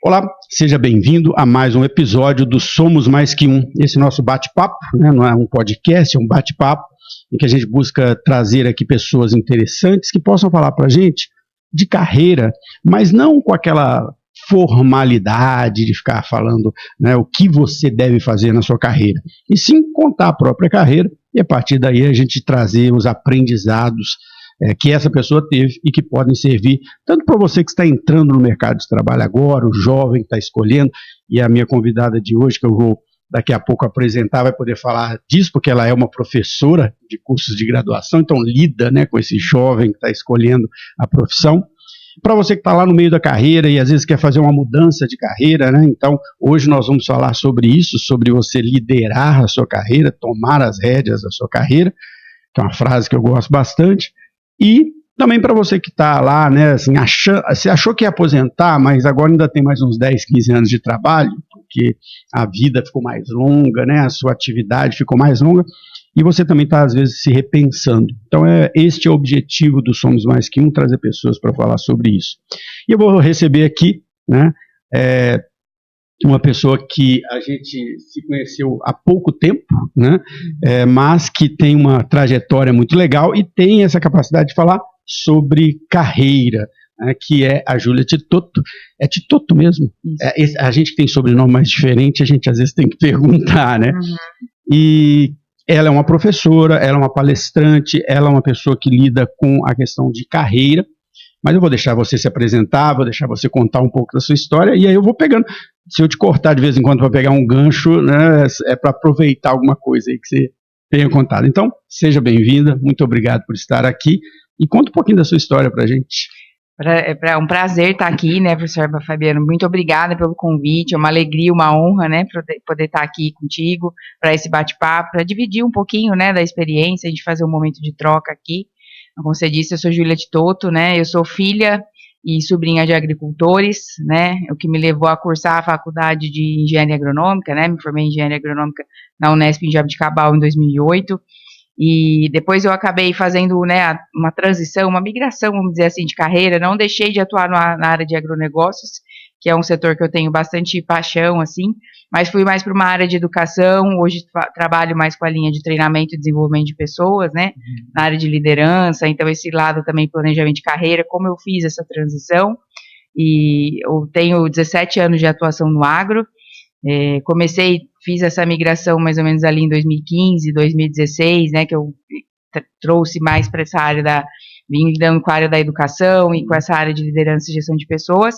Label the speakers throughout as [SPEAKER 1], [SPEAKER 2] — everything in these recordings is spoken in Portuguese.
[SPEAKER 1] Olá, seja bem-vindo a mais um episódio do Somos Mais Que Um. Esse nosso bate-papo, né, não é um podcast, é um bate-papo em que a gente busca trazer aqui pessoas interessantes que possam falar para a gente de carreira, mas não com aquela formalidade de ficar falando, né, o que você deve fazer na sua carreira, e sim contar a própria carreira e a partir daí a gente trazer os aprendizados que essa pessoa teve e que podem servir tanto para você que está entrando no mercado de trabalho agora, o jovem que está escolhendo, e a minha convidada de hoje, que eu vou daqui a pouco apresentar, vai poder falar disso, porque ela é uma professora de cursos de graduação, então lida, né, com esse jovem que está escolhendo a profissão. Para você que está lá no meio da carreira e às vezes quer fazer uma mudança de carreira, né? Então hoje nós vamos falar sobre isso, sobre você liderar a sua carreira, tomar as rédeas da sua carreira, que é uma frase que eu gosto bastante. E também para você que está lá, né, assim, você achou que ia aposentar, mas agora ainda tem mais uns 10, 15 anos de trabalho, porque a vida ficou mais longa, né, a sua atividade ficou mais longa, e você também está, às vezes, se repensando. Então, este é o objetivo do Somos Mais Que Um, trazer pessoas para falar sobre isso. E eu vou receber aqui, né, uma pessoa que a gente se conheceu há pouco tempo, né, mas que tem uma trajetória muito legal e tem essa capacidade de falar sobre carreira, né, que é a Júlia Titotto. É Titotto mesmo? A gente que tem sobrenome mais diferente, a gente às vezes tem que perguntar, né? Uhum. E ela é uma professora, ela é uma palestrante, ela é uma pessoa que lida com a questão de carreira, mas eu vou deixar você se apresentar, vou deixar você contar um pouco da sua história, e aí eu vou pegando. Se eu te cortar de vez em quando para pegar um gancho, né, é para aproveitar alguma coisa aí que você tenha contado. Então, seja bem-vinda, muito obrigado por estar aqui, e conta um pouquinho da sua história para a gente.
[SPEAKER 2] É um prazer estar aqui, né, professor Fabiano, muito obrigada pelo convite, é uma alegria, uma honra, né, poder estar aqui contigo, para esse bate-papo, para dividir um pouquinho, né, da experiência, a gente fazer um momento de troca aqui. Como você disse, eu sou Júlia Titotto, né, eu sou filha e sobrinha de agricultores, né, o que me levou a cursar a faculdade de engenharia agronômica, né, me formei em engenharia agronômica na Unesp em Jaboticabal em 2008, e depois eu acabei fazendo, né, uma transição, uma migração, vamos dizer assim, de carreira, não deixei de atuar na área de agronegócios, que é um setor que eu tenho bastante paixão, assim, mas fui mais para uma área de educação, hoje trabalho mais com a linha de treinamento e desenvolvimento de pessoas, né, na área de liderança, então esse lado também planejamento de carreira, como eu fiz essa transição, e eu tenho 17 anos de atuação no agro, fiz essa migração mais ou menos ali em 2015, 2016, né, que eu trouxe mais para essa área vim lidando com a área da educação e com essa área de liderança e gestão de pessoas,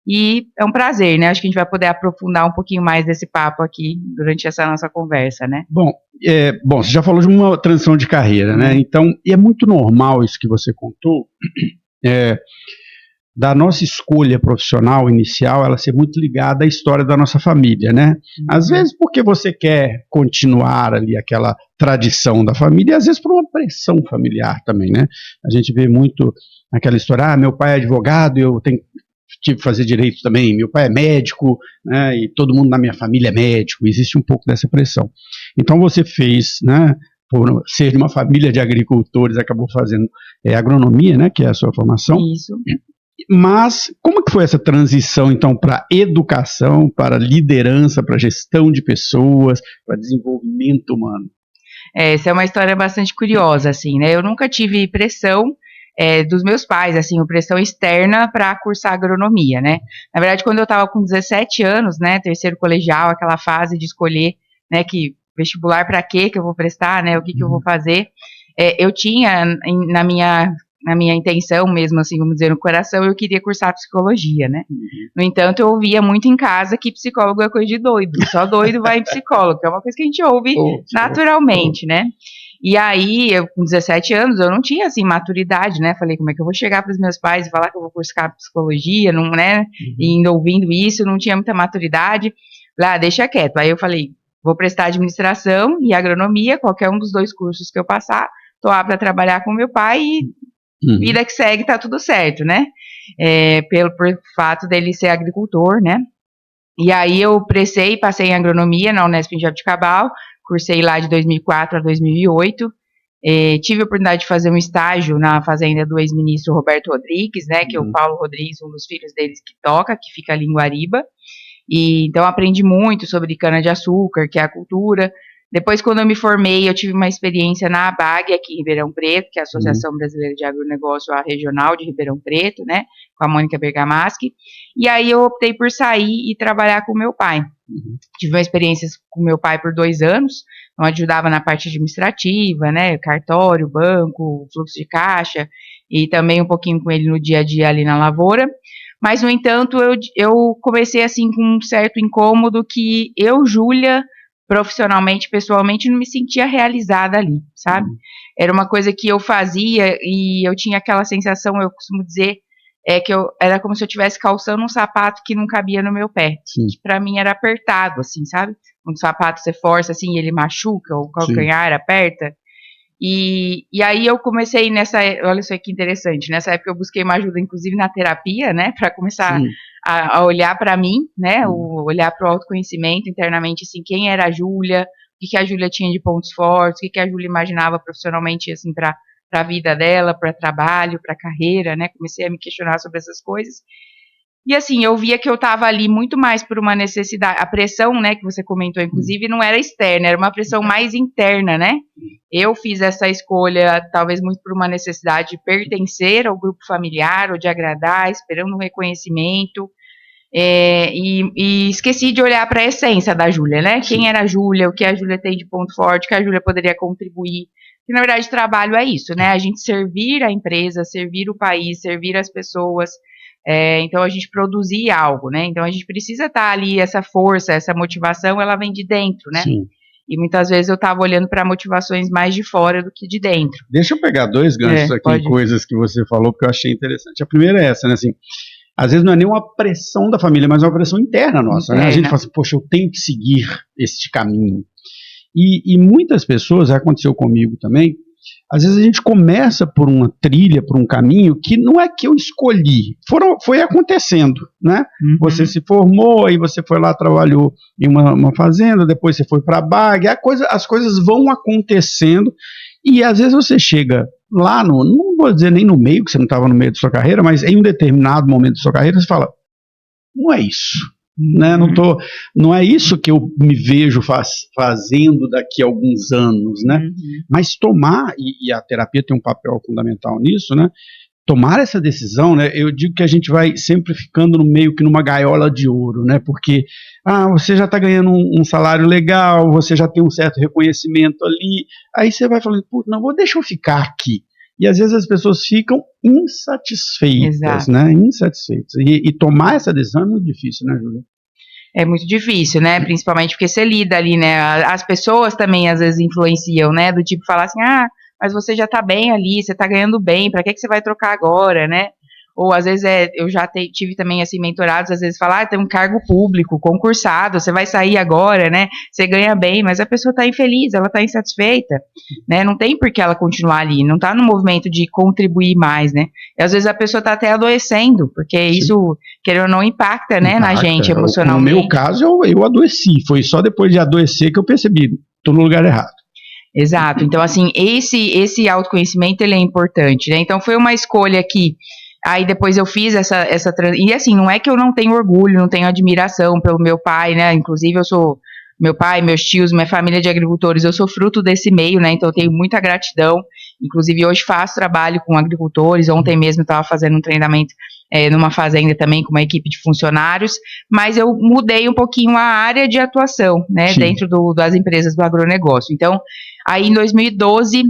[SPEAKER 2] e é um prazer, né, acho que a gente vai poder aprofundar um pouquinho mais desse papo aqui durante essa nossa conversa, né.
[SPEAKER 1] Bom, você já falou de uma transição de carreira, né, então, e é muito normal isso que você contou, da nossa escolha profissional inicial, ela ser muito ligada à história da nossa família, né? Às vezes porque você quer continuar ali aquela tradição da família, e às vezes por uma pressão familiar também, né? A gente vê muito aquela história, meu pai é advogado, tive que fazer direito também, meu pai é médico, né? E todo mundo na minha família é médico, existe um pouco dessa pressão. Então você fez, né? Por ser de uma família de agricultores, acabou fazendo agronomia, né? Que é a sua formação.
[SPEAKER 2] Isso.
[SPEAKER 1] Mas como que foi essa transição, então, para educação, para liderança, para gestão de pessoas, para desenvolvimento humano?
[SPEAKER 2] Essa é uma história bastante curiosa, assim, né? Eu nunca tive pressão dos meus pais, assim, pressão externa para cursar agronomia, né? Na verdade, quando eu estava com 17 anos, né, terceiro colegial, aquela fase de escolher, né, que vestibular para quê que eu vou prestar, né, o que eu vou fazer, eu tinha na minha intenção mesmo, assim, vamos dizer, no coração, eu queria cursar psicologia, né? No entanto, eu ouvia muito em casa que psicólogo é coisa de doido, só doido vai em psicólogo, que é uma coisa que a gente ouve naturalmente, né? E aí, eu com 17 anos, eu não tinha, assim, maturidade, né? Falei, como é que eu vou chegar para os meus pais e falar que eu vou cursar psicologia, não, né? E ouvindo isso, não tinha muita maturidade. Lá, deixa quieto. Aí eu falei, vou prestar administração e agronomia, qualquer um dos dois cursos que eu passar, tô apta a trabalhar com meu pai e vida que segue, tá tudo certo, né? Por fato dele ser agricultor, né? E aí eu passei em agronomia na Unesp em Jaboticabal, cursei lá de 2004 a 2008, Tive a oportunidade de fazer um estágio na fazenda do ex-ministro Roberto Rodrigues, né, que é o Paulo Rodrigues, um dos filhos deles que toca, que fica ali em Guariba. E então aprendi muito sobre cana-de-açúcar, que é a cultura. Depois, quando eu me formei, eu tive uma experiência na ABAG, aqui em Ribeirão Preto, que é a Associação Brasileira de Agronegócio, a regional de Ribeirão Preto, né, com a Mônica Bergamaschi. E aí eu optei por sair e trabalhar com meu pai. Tive uma experiência com meu pai por 2 anos, então ajudava na parte administrativa, né, cartório, banco, fluxo de caixa, e também um pouquinho com ele no dia a dia ali na lavoura. Mas, no entanto, eu comecei assim com um certo incômodo que eu, Júlia, profissionalmente, pessoalmente, não me sentia realizada ali, sabe? Era uma coisa que eu fazia e eu tinha aquela sensação, eu costumo dizer, que era como se eu estivesse calçando um sapato que não cabia no meu pé. Que pra mim era apertado, assim, sabe? Um sapato você força assim e ele machuca, ou o calcanhar aperta. E aí eu comecei olha só que interessante, nessa época eu busquei uma ajuda, inclusive na terapia, né, para começar a olhar para mim, né, olhar para o autoconhecimento internamente, assim, quem era a Júlia, o que a Júlia tinha de pontos fortes, o que a Júlia imaginava profissionalmente, assim, para a vida dela, para trabalho, para carreira, né, comecei a me questionar sobre essas coisas. E assim, eu via que eu estava ali muito mais por uma necessidade, a pressão, né, que você comentou, inclusive, não era externa, era uma pressão mais interna, né? Eu fiz essa escolha, talvez muito por uma necessidade de pertencer ao grupo familiar, ou de agradar, esperando um reconhecimento, e esqueci de olhar para a essência da Júlia, né? Quem era a Júlia, o que a Júlia tem de ponto forte, que a Júlia poderia contribuir. Que, na verdade, trabalho é isso, né? A gente servir a empresa, servir o país, servir as pessoas. Então a gente produzir algo, né? Então a gente precisa estar ali, essa força, essa motivação, ela vem de dentro, né? Sim. E muitas vezes eu estava olhando para motivações mais de fora do que de dentro.
[SPEAKER 1] Deixa eu pegar 2 ganchos aqui em coisas que você falou, porque eu achei interessante. A primeira é essa, né? Assim, às vezes não é nem uma pressão da família, mas uma pressão interna nossa, né? A gente fala assim, poxa, eu tenho que seguir este caminho. E muitas pessoas, aconteceu comigo também, às vezes a gente começa por uma trilha, por um caminho que não é que eu escolhi, foi acontecendo, né? Você se formou, aí você foi lá, trabalhou em uma fazenda, depois você foi para a BAG, as coisas vão acontecendo, e às vezes você chega lá, não vou dizer nem no meio, que você não estava no meio da sua carreira, mas em um determinado momento da sua carreira, você fala, não é isso. Né? Não é isso que eu me vejo fazendo daqui a alguns anos, né? Mas tomar, e a terapia tem um papel fundamental nisso, né? Tomar essa decisão, né? Eu digo que a gente vai sempre ficando no meio que numa gaiola de ouro, né? Porque você já está ganhando um salário legal, você já tem um certo reconhecimento ali, aí você vai falando, não, deixa eu ficar aqui. E às vezes as pessoas ficam insatisfeitas, né? Insatisfeitas. E tomar essa decisão é muito difícil, né, Júlia?
[SPEAKER 2] É muito difícil, né? Principalmente porque você lida ali, né? As pessoas também às vezes influenciam, né? Do tipo falar assim, mas você já tá bem ali, você tá ganhando bem, pra que você vai trocar agora, né? Ou às vezes eu já tive também assim mentorados, às vezes falar, tem um cargo público, concursado, você vai sair agora, né? Você ganha bem, mas a pessoa tá infeliz, ela tá insatisfeita, né? Não tem por que ela continuar ali, não tá no movimento de contribuir mais, né? E às vezes a pessoa tá até adoecendo, porque isso, querendo ou não, impacta, né, na gente emocionalmente.
[SPEAKER 1] No meu caso, eu adoeci, foi só depois de adoecer que eu percebi, tô no lugar errado.
[SPEAKER 2] Exato, então assim, esse autoconhecimento, ele é importante, né? Então foi uma escolha que aí depois eu fiz essa e assim, não é que eu não tenho orgulho, não tenho admiração pelo meu pai, né, inclusive eu sou, meu pai, meus tios, minha família de agricultores, eu sou fruto desse meio, né, então eu tenho muita gratidão, inclusive hoje faço trabalho com agricultores, ontem mesmo estava fazendo um treinamento numa fazenda também com uma equipe de funcionários, mas eu mudei um pouquinho a área de atuação, né, dentro das empresas do agronegócio. Então, aí em 2012,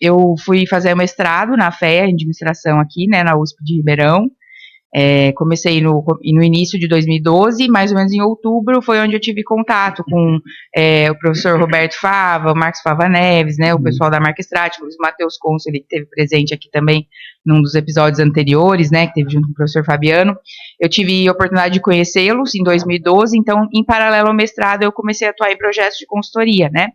[SPEAKER 2] eu fui fazer mestrado na FEA, em administração aqui, né, na USP de Ribeirão. Comecei no início de 2012, mais ou menos em outubro, foi onde eu tive contato com o professor Roberto Fava, o Marcos Fava Neves, né, o pessoal da Marca Strat, o Matheus Consoli, que esteve presente aqui também num dos episódios anteriores, né, que teve junto com o professor Fabiano. Eu tive a oportunidade de conhecê-los em 2012, então, em paralelo ao mestrado, eu comecei a atuar em projetos de consultoria, né.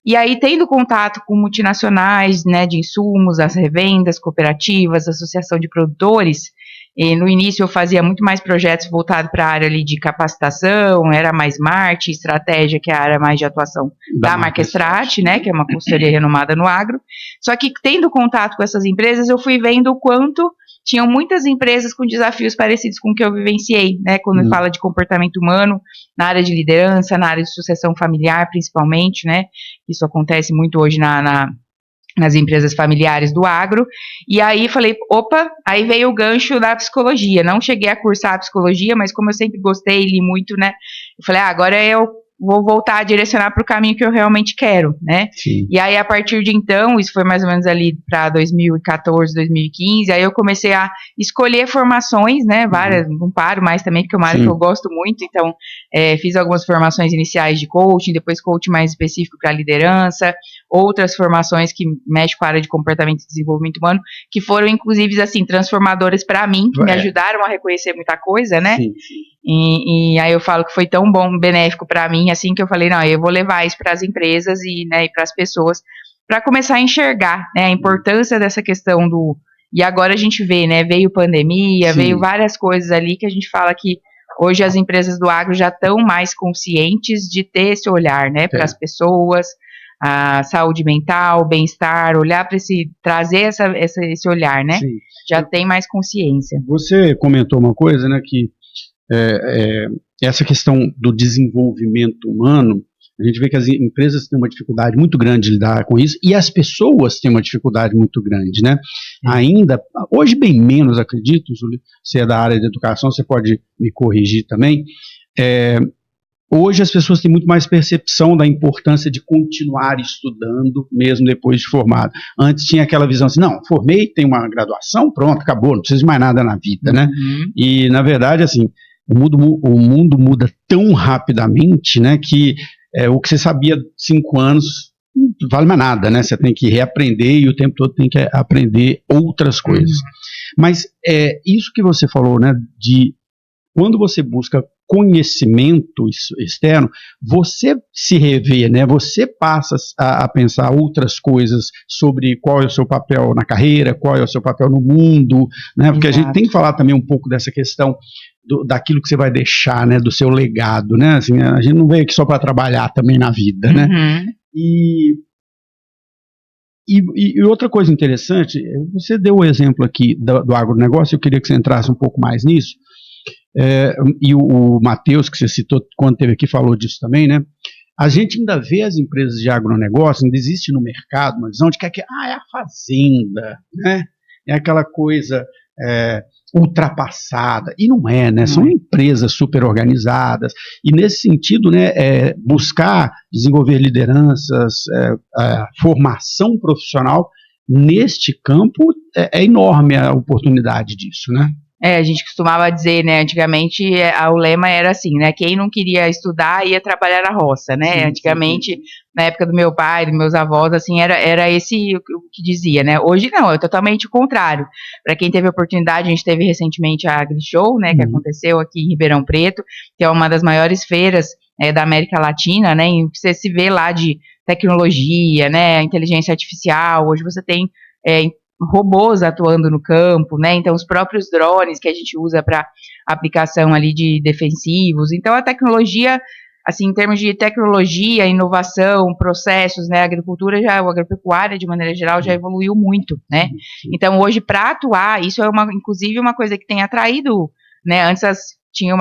[SPEAKER 2] E aí, tendo contato com multinacionais, né, de insumos, as revendas, cooperativas, associação de produtores, E no início eu fazia muito mais projetos voltados para a área ali de capacitação, era mais marketing, estratégia, que é a área mais de atuação da Marquestrate, né, que é uma consultoria renomada no agro. Só que tendo contato com essas empresas, eu fui vendo o quanto tinham muitas empresas com desafios parecidos com o que eu vivenciei, né, quando fala de comportamento humano, na área de liderança, na área de sucessão familiar, principalmente, né, isso acontece muito hoje nas empresas familiares do agro, e aí falei, opa, aí veio o gancho da psicologia, não cheguei a cursar a psicologia, mas como eu sempre gostei e li muito, né, eu falei, agora eu vou voltar a direcionar para o caminho que eu realmente quero, né,
[SPEAKER 1] Sim.
[SPEAKER 2] E aí a partir de então, isso foi mais ou menos ali para 2014, 2015, aí eu comecei a escolher formações, né, várias, não paro mais também, porque é uma área que eu gosto muito, então fiz algumas formações iniciais de coaching, depois coaching mais específico para liderança, outras formações que mexem com a área de comportamento e desenvolvimento humano, que foram inclusive assim, transformadoras para mim, que me ajudaram a reconhecer muita coisa, né,
[SPEAKER 1] Sim.
[SPEAKER 2] E aí eu falo que foi tão bom, benéfico para mim, assim, que eu falei, não, eu vou levar isso para as empresas e, né, e para as pessoas, para começar a enxergar, né, a importância dessa questão do... E agora a gente vê, né, veio pandemia, veio várias coisas ali que a gente fala que hoje as empresas do agro já estão mais conscientes de ter esse olhar, né, para as pessoas, a saúde mental, bem-estar, olhar para trazer esse olhar, né, já tem mais consciência.
[SPEAKER 1] Você comentou uma coisa, né, que essa questão do desenvolvimento humano, a gente vê que as empresas têm uma dificuldade muito grande de lidar com isso, e as pessoas têm uma dificuldade muito grande, né? Ainda, hoje bem menos, acredito, Júlio, você é da área de educação, você pode me corrigir também, hoje as pessoas têm muito mais percepção da importância de continuar estudando, mesmo depois de formado. Antes tinha aquela visão assim, não, formei, tenho uma graduação, pronto, acabou, não preciso de mais nada na vida, né? E, na verdade, assim, o mundo muda tão rapidamente, né, que o que você sabia 5 anos não vale mais nada, né? Você tem que reaprender e o tempo todo tem que aprender outras coisas. Mas isso que você falou, né, de quando você busca conhecimento externo, você se revê, né? Você passa a pensar outras coisas sobre qual é o seu papel na carreira, qual é o seu papel no mundo, né? Porque a gente tem que falar também um pouco dessa questão daquilo que você vai deixar, né? Do seu legado, né? Assim, a gente não veio aqui só para trabalhar também na vida, né? E outra coisa interessante, você deu o exemplo aqui do agronegócio, eu queria que você entrasse um pouco mais nisso. E o Matheus, que você citou quando esteve aqui, falou disso também, né? A gente ainda vê as empresas de agronegócio, ainda existe no mercado uma visão de que é a fazenda, né? É aquela coisa ultrapassada, e não é, né? São empresas super organizadas, e nesse sentido, né, buscar desenvolver lideranças, formação profissional neste campo, é enorme a oportunidade disso, né?
[SPEAKER 2] A gente costumava dizer, né, antigamente o lema era assim, né, quem não queria estudar ia trabalhar na roça, né, antigamente, na época do meu pai, dos meus avós, assim, era esse o que dizia, né, hoje não, é totalmente o contrário. Para quem teve a oportunidade, a gente teve recentemente a AgriShow, né, que aconteceu aqui em Ribeirão Preto, que é uma das maiores feiras da América Latina, né, e você se vê lá de tecnologia, né, inteligência artificial, hoje você tem robôs atuando no campo, né, então os próprios drones que a gente usa para aplicação ali de defensivos, então a tecnologia, assim, em termos de tecnologia, inovação, processos, né, a agropecuária de maneira geral já evoluiu muito, né, então hoje para atuar, isso é inclusive uma coisa que tem atraído, né, antes tinha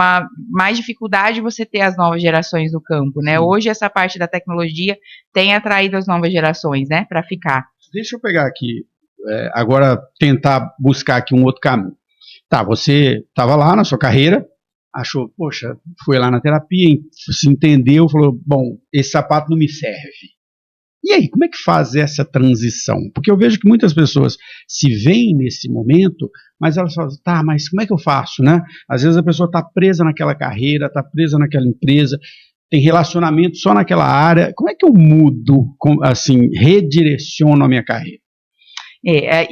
[SPEAKER 2] mais dificuldade de você ter as novas gerações no campo, né, hoje essa parte da tecnologia tem atraído as novas gerações, né, para ficar.
[SPEAKER 1] Deixa eu pegar aqui, agora tentar buscar aqui um outro caminho. Tá, você estava lá na sua carreira, achou, poxa, foi lá na terapia, se entendeu, falou, bom, esse sapato não me serve. E aí, como é que faz essa transição? Porque eu vejo que muitas pessoas se veem nesse momento, mas elas falam, tá, mas como é que eu faço, né? Às vezes a pessoa está presa naquela carreira, está presa naquela empresa, tem relacionamento só naquela área. Como é que eu mudo, assim, redireciono a minha carreira?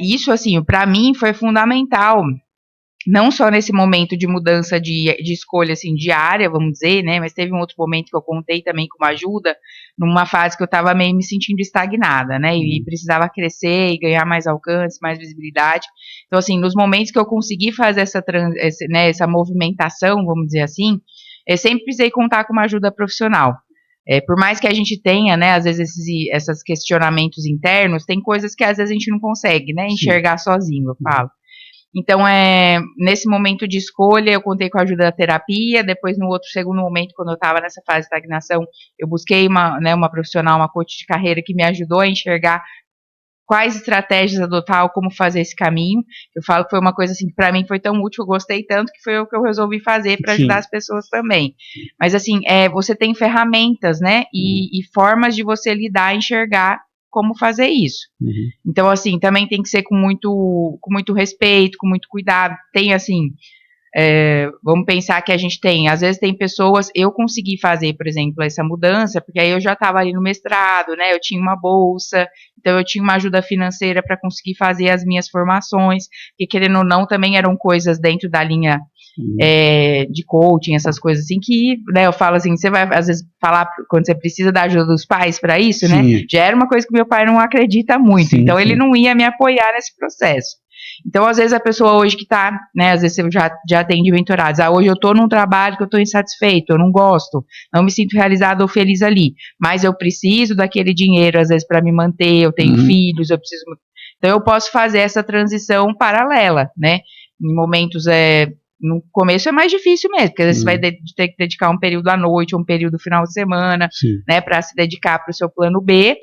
[SPEAKER 2] Isso, assim, para mim foi fundamental não só nesse momento de mudança de escolha, assim, diária, vamos dizer, né, mas teve um outro momento que eu contei também com uma ajuda, numa fase que eu estava meio me sentindo estagnada, né, e precisava crescer e ganhar mais alcance, mais visibilidade. Então, assim, nos momentos que eu consegui fazer essa movimentação, vamos dizer assim, eu sempre precisei contar com uma ajuda profissional. Por mais que a gente tenha, né, às vezes esses questionamentos internos, tem coisas que às vezes a gente não consegue, né, enxergar sozinho, eu falo. Então, nesse momento de escolha, eu contei com a ajuda da terapia, depois no segundo momento, quando eu estava nessa fase de estagnação, eu busquei uma profissional, uma coach de carreira que me ajudou a enxergar quais estratégias adotar ou como fazer esse caminho. Eu falo que foi uma coisa assim que para mim foi tão útil, eu gostei tanto que foi o que eu resolvi fazer para ajudar as pessoas também. Mas assim, você tem ferramentas, né, e formas de você lidar, enxergar como fazer isso. Então, assim, também tem que ser com muito respeito, com muito cuidado. Tem, assim, vamos pensar que a gente tem, às vezes tem pessoas, eu consegui fazer, por exemplo, essa mudança, porque aí eu já estava ali no mestrado, né, eu tinha uma bolsa, então eu tinha uma ajuda financeira para conseguir fazer as minhas formações, que querendo ou não, também eram coisas dentro da linha de coaching, essas coisas assim, que, né, eu falo assim, você vai às vezes falar quando você precisa da ajuda dos pais para isso, né, já era uma coisa que meu pai não acredita muito, então ele não ia me apoiar nesse processo. Então, às vezes a pessoa hoje que tá, né, às vezes eu já atende mentorados, hoje eu tô num trabalho que eu tô insatisfeito, eu não gosto, não me sinto realizado ou feliz ali, mas eu preciso daquele dinheiro, às vezes, para me manter, eu tenho filhos, eu preciso... Então, eu posso fazer essa transição paralela, né, em momentos, no começo é mais difícil mesmo, porque às vezes você vai ter que dedicar um período à noite, um período final de semana, né, para se dedicar para o seu plano B,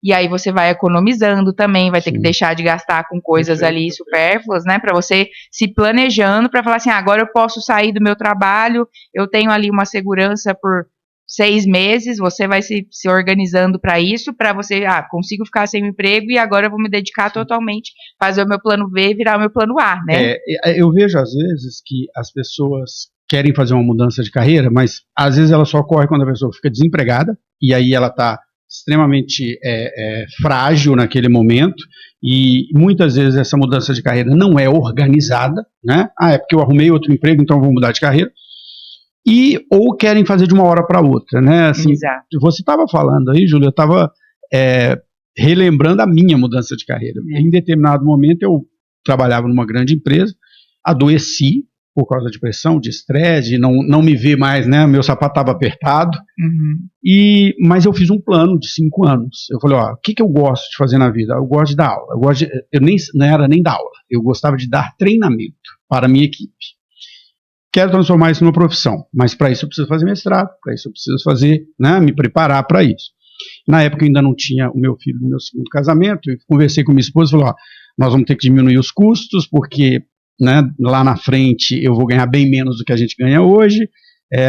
[SPEAKER 2] e aí você vai economizando também, vai ter que deixar de gastar com coisas ali supérfluas, né, para você se planejando, para falar assim, agora eu posso sair do meu trabalho, eu tenho ali uma segurança por 6 meses, você vai se organizando para isso, para você, consigo ficar sem emprego e agora eu vou me dedicar totalmente, fazer o meu plano B e virar o meu plano A, né?
[SPEAKER 1] Eu vejo às vezes que as pessoas querem fazer uma mudança de carreira, mas às vezes ela só ocorre quando a pessoa fica desempregada, e aí ela está extremamente frágil naquele momento, e muitas vezes essa mudança de carreira não é organizada, né? É porque eu arrumei outro emprego, então eu vou mudar de carreira, ou querem fazer de uma hora para outra, né? Assim, você estava falando aí, Júlia, eu estava relembrando a minha mudança de carreira. Em determinado momento eu trabalhava numa grande empresa, adoeci por causa de pressão, de estresse, de não me ver mais, né? Meu sapato estava apertado, mas eu fiz um plano de 5 anos. Eu falei, o que eu gosto de fazer na vida? Eu gosto de dar aula. Não era nem dar aula, eu gostava de dar treinamento para a minha equipe. Quero transformar isso numa profissão, mas para isso eu preciso fazer mestrado, para isso eu preciso fazer, né, me preparar para isso. Na época eu ainda não tinha o meu filho no meu segundo casamento, eu conversei com minha esposa e falei, nós vamos ter que diminuir os custos, porque, né, lá na frente eu vou ganhar bem menos do que a gente ganha hoje,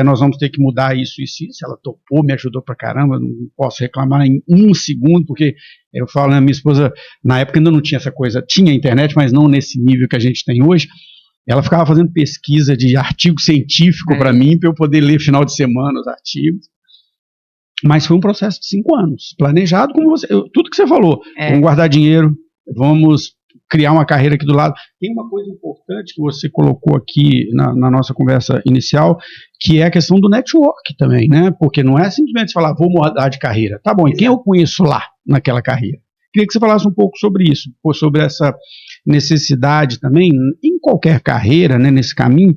[SPEAKER 1] nós vamos ter que mudar isso e isso. Ela topou, me ajudou pra caramba, não posso reclamar em um segundo, porque eu falo, né, minha esposa, na época ainda não tinha essa coisa, tinha internet, mas não nesse nível que a gente tem hoje. Ela ficava fazendo pesquisa de artigo científico para mim, para eu poder ler final de semana os artigos. Mas foi um processo de 5 anos, planejado como tudo que você falou. Vamos guardar dinheiro, vamos criar uma carreira aqui do lado. Tem uma coisa importante que você colocou aqui na nossa conversa inicial, que é a questão do network também, né? Porque não é simplesmente falar, vou mudar de carreira. Tá bom, e quem eu conheço lá naquela carreira? Queria que você falasse um pouco sobre isso, sobre essa necessidade também, em qualquer carreira, né, nesse caminho,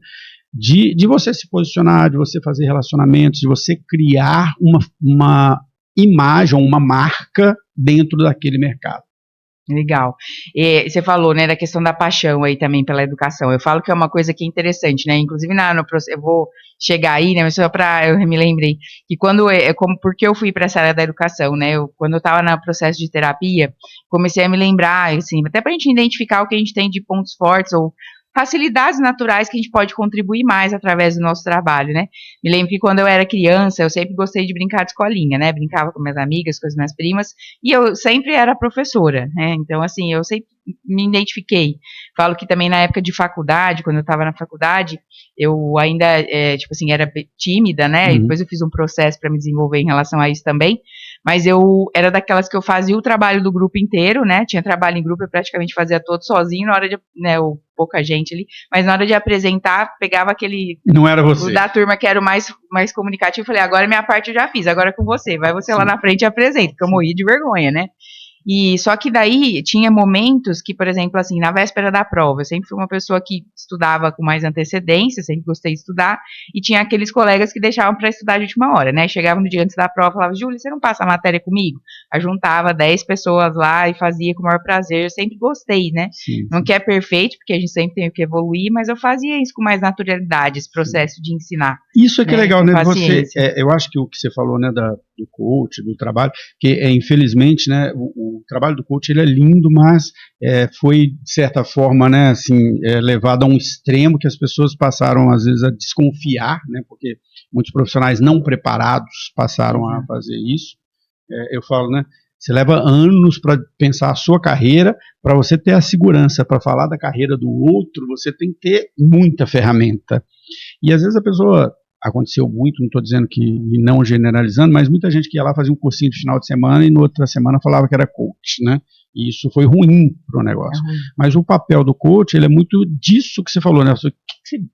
[SPEAKER 1] de você se posicionar, de você fazer relacionamentos, de você criar uma imagem, uma marca dentro daquele mercado.
[SPEAKER 2] Legal. E você falou, né, da questão da paixão aí também pela educação. Eu falo que é uma coisa que é interessante, né, inclusive eu vou chegar aí, né, mas só eu me lembrei que porque eu fui para essa área da educação, né, quando eu estava no processo de terapia, comecei a me lembrar, assim, até para a gente identificar o que a gente tem de pontos fortes ou facilidades naturais que a gente pode contribuir mais através do nosso trabalho, né? Me lembro que quando eu era criança, eu sempre gostei de brincar de escolinha, né? Brincava com minhas amigas, com as minhas primas, e eu sempre era professora, né? Então, assim, eu sempre me identifiquei. Falo que também na época de faculdade, quando eu estava na faculdade, eu ainda, era tímida, né? E depois eu fiz um processo para me desenvolver em relação a isso também, mas eu era daquelas que eu fazia o trabalho do grupo inteiro, né? Tinha trabalho em grupo, eu praticamente fazia todo sozinho, na hora de, né, eu pouca gente ali, mas na hora de apresentar, pegava aquele...
[SPEAKER 1] Não era você.
[SPEAKER 2] O da turma que era o mais comunicativo, eu falei, agora minha parte eu já fiz, agora é com você, vai você lá na frente e apresenta, porque eu morri de vergonha, né? E só que daí tinha momentos que, por exemplo, assim, na véspera da prova, eu sempre fui uma pessoa que estudava com mais antecedência, sempre gostei de estudar, e tinha aqueles colegas que deixavam para estudar de última hora, né? Chegavam no dia antes da prova e falavam, Júlia, você não passa a matéria comigo? Aí juntava 10 pessoas lá e fazia com o maior prazer, eu sempre gostei, né?
[SPEAKER 1] Sim.
[SPEAKER 2] Não que é perfeito, porque a gente sempre tem que evoluir, mas eu fazia isso com mais naturalidade, esse processo de ensinar.
[SPEAKER 1] Isso é que é legal, né? Você,
[SPEAKER 2] Paciência.
[SPEAKER 1] eu acho que o que você falou, né, do coach, do trabalho, que infelizmente, né, o trabalho do coach ele é lindo, mas foi de certa forma, né, assim, levado a um extremo que as pessoas passaram às vezes a desconfiar, né, porque muitos profissionais não preparados passaram a fazer isso. Eu falo, né, você leva anos para pensar a sua carreira, para você ter a segurança para falar da carreira do outro, você tem que ter muita ferramenta. E às vezes a pessoa, aconteceu muito, não estou dizendo que, e não generalizando, mas muita gente que ia lá fazia um cursinho de final de semana e na outra semana falava que era coach, né? E isso foi ruim para o negócio. Mas o papel do coach, ele é muito disso que você falou, né? O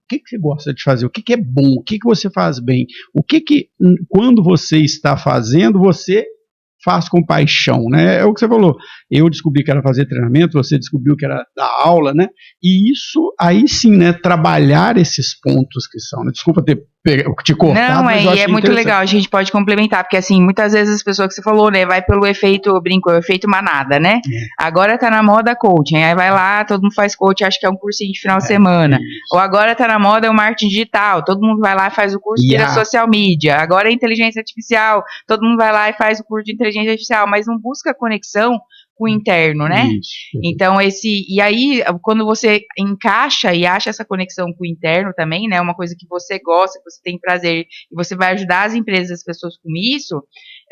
[SPEAKER 1] que você gosta de fazer? O que é bom? O que você faz bem? O que quando você está fazendo, você faz com paixão, né? É o que você falou. Eu descobri que era fazer treinamento, você descobriu que era dar aula, né? E isso, aí sim, né? Trabalhar esses pontos que são, né? Desculpa te cortar,
[SPEAKER 2] não,
[SPEAKER 1] mas eu acho
[SPEAKER 2] é muito legal, a gente pode complementar, porque assim, muitas vezes as pessoas que você falou, né, vai pelo efeito, eu brinco, o efeito manada, né? Agora tá na moda coaching, aí vai lá, todo mundo faz coaching, acha que é um cursinho de final de semana. Ou agora tá na moda o marketing digital, todo mundo vai lá e faz o curso de social media. Agora é inteligência artificial, todo mundo vai lá e faz o curso de inteligência artificial, mas não busca conexão com o interno, né? Isso. Então, e aí, quando você encaixa e acha essa conexão com o interno também, né, uma coisa que você gosta, que você tem prazer, e você vai ajudar as empresas, as pessoas com isso,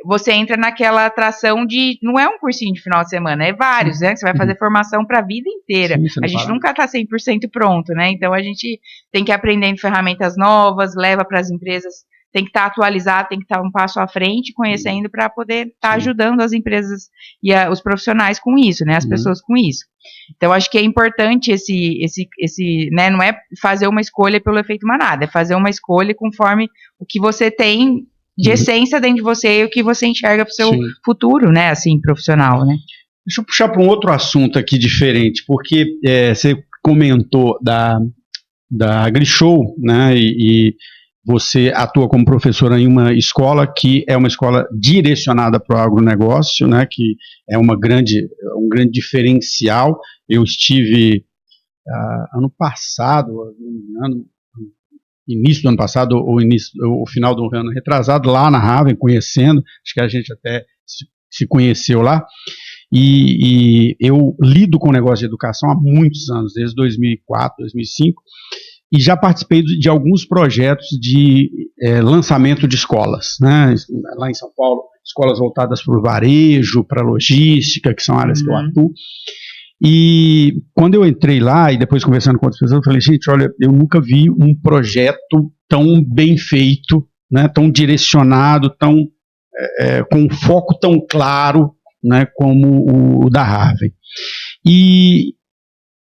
[SPEAKER 2] você entra naquela atração de, não é um cursinho de final de semana, é vários, né, que você vai fazer formação para a vida inteira. Sim, a gente nunca está 100% pronto, né, então a gente tem que ir aprendendo ferramentas novas, leva para as empresas, tem que estar atualizado, tem que estar um passo à frente, conhecendo para poder estar ajudando as empresas e os profissionais com isso, né, as pessoas com isso. Então, acho que é importante esse, né, não é fazer uma escolha pelo efeito manada, é fazer uma escolha conforme o que você tem de essência dentro de você e o que você enxerga para o seu futuro, né, assim, profissional, né.
[SPEAKER 1] Deixa eu puxar para um outro assunto aqui diferente, porque você comentou da AgriShow, né, e você atua como professora em uma escola que é uma escola direcionada para o agronegócio, né, que é um grande diferencial. Eu estive ano passado, início do ano passado, ou final do ano retrasado, lá na Raven, conhecendo, acho que a gente até se conheceu lá, e eu lido com o negócio de educação há muitos anos, desde 2004, 2005, e já participei de alguns projetos de lançamento de escolas, né? Lá em São Paulo, escolas voltadas para o varejo, para a logística, que são áreas que eu atuo. E quando eu entrei lá, e depois conversando com outras pessoas, eu falei, gente, olha, eu nunca vi um projeto tão bem feito, né, tão direcionado, com um foco tão claro, né, como o da Raven. E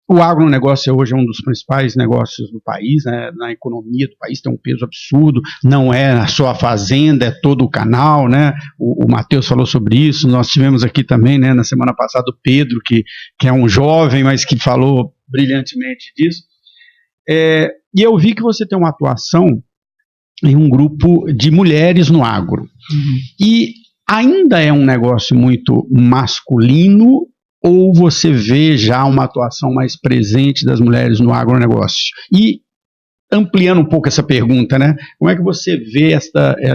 [SPEAKER 1] o agronegócio hoje é um dos principais negócios do país, né, na economia do país, tem um peso absurdo, não é só a fazenda, é todo o canal, né, o Matheus falou sobre isso, nós tivemos aqui também, né, na semana passada o Pedro, que é um jovem, mas que falou brilhantemente disso, e eu vi que você tem uma atuação em um grupo de mulheres no agro, e ainda é um negócio muito masculino, ou você vê já uma atuação mais presente das mulheres no agronegócio? E ampliando um pouco essa pergunta, né? Como é que você vê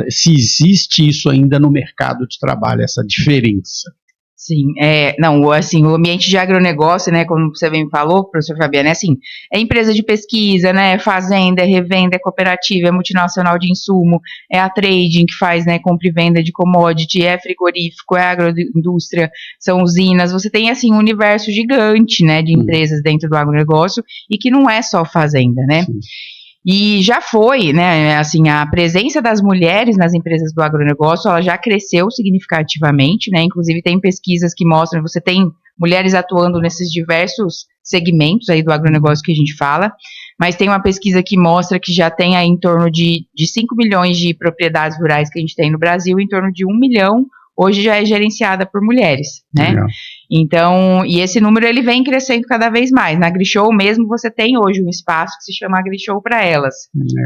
[SPEAKER 1] se existe isso ainda no mercado de trabalho, essa diferença?
[SPEAKER 2] Sim, não, assim, o ambiente de agronegócio, né, como você bem falou, professor Fabiano, assim, é empresa de pesquisa, né, é fazenda, é revenda, é cooperativa, é multinacional de insumo, é a trading que faz, né, compra e venda de commodity, é frigorífico, é agroindústria, são usinas, você tem, assim, um universo gigante, né, de empresas dentro do agronegócio e que não é só fazenda, né. Sim. E já foi, né, assim, a presença das mulheres nas empresas do agronegócio, ela já cresceu significativamente, né, inclusive tem pesquisas que mostram, você tem mulheres atuando nesses diversos segmentos aí do agronegócio que a gente fala, mas tem uma pesquisa que mostra que já tem aí em torno de 5 milhões de propriedades rurais que a gente tem no Brasil, em torno de 1 milhão hoje já é gerenciada por mulheres, né?
[SPEAKER 1] Legal.
[SPEAKER 2] Então, e esse número ele vem crescendo cada vez mais. Na AgriShow mesmo você tem hoje um espaço que se chama AgriShow para Elas,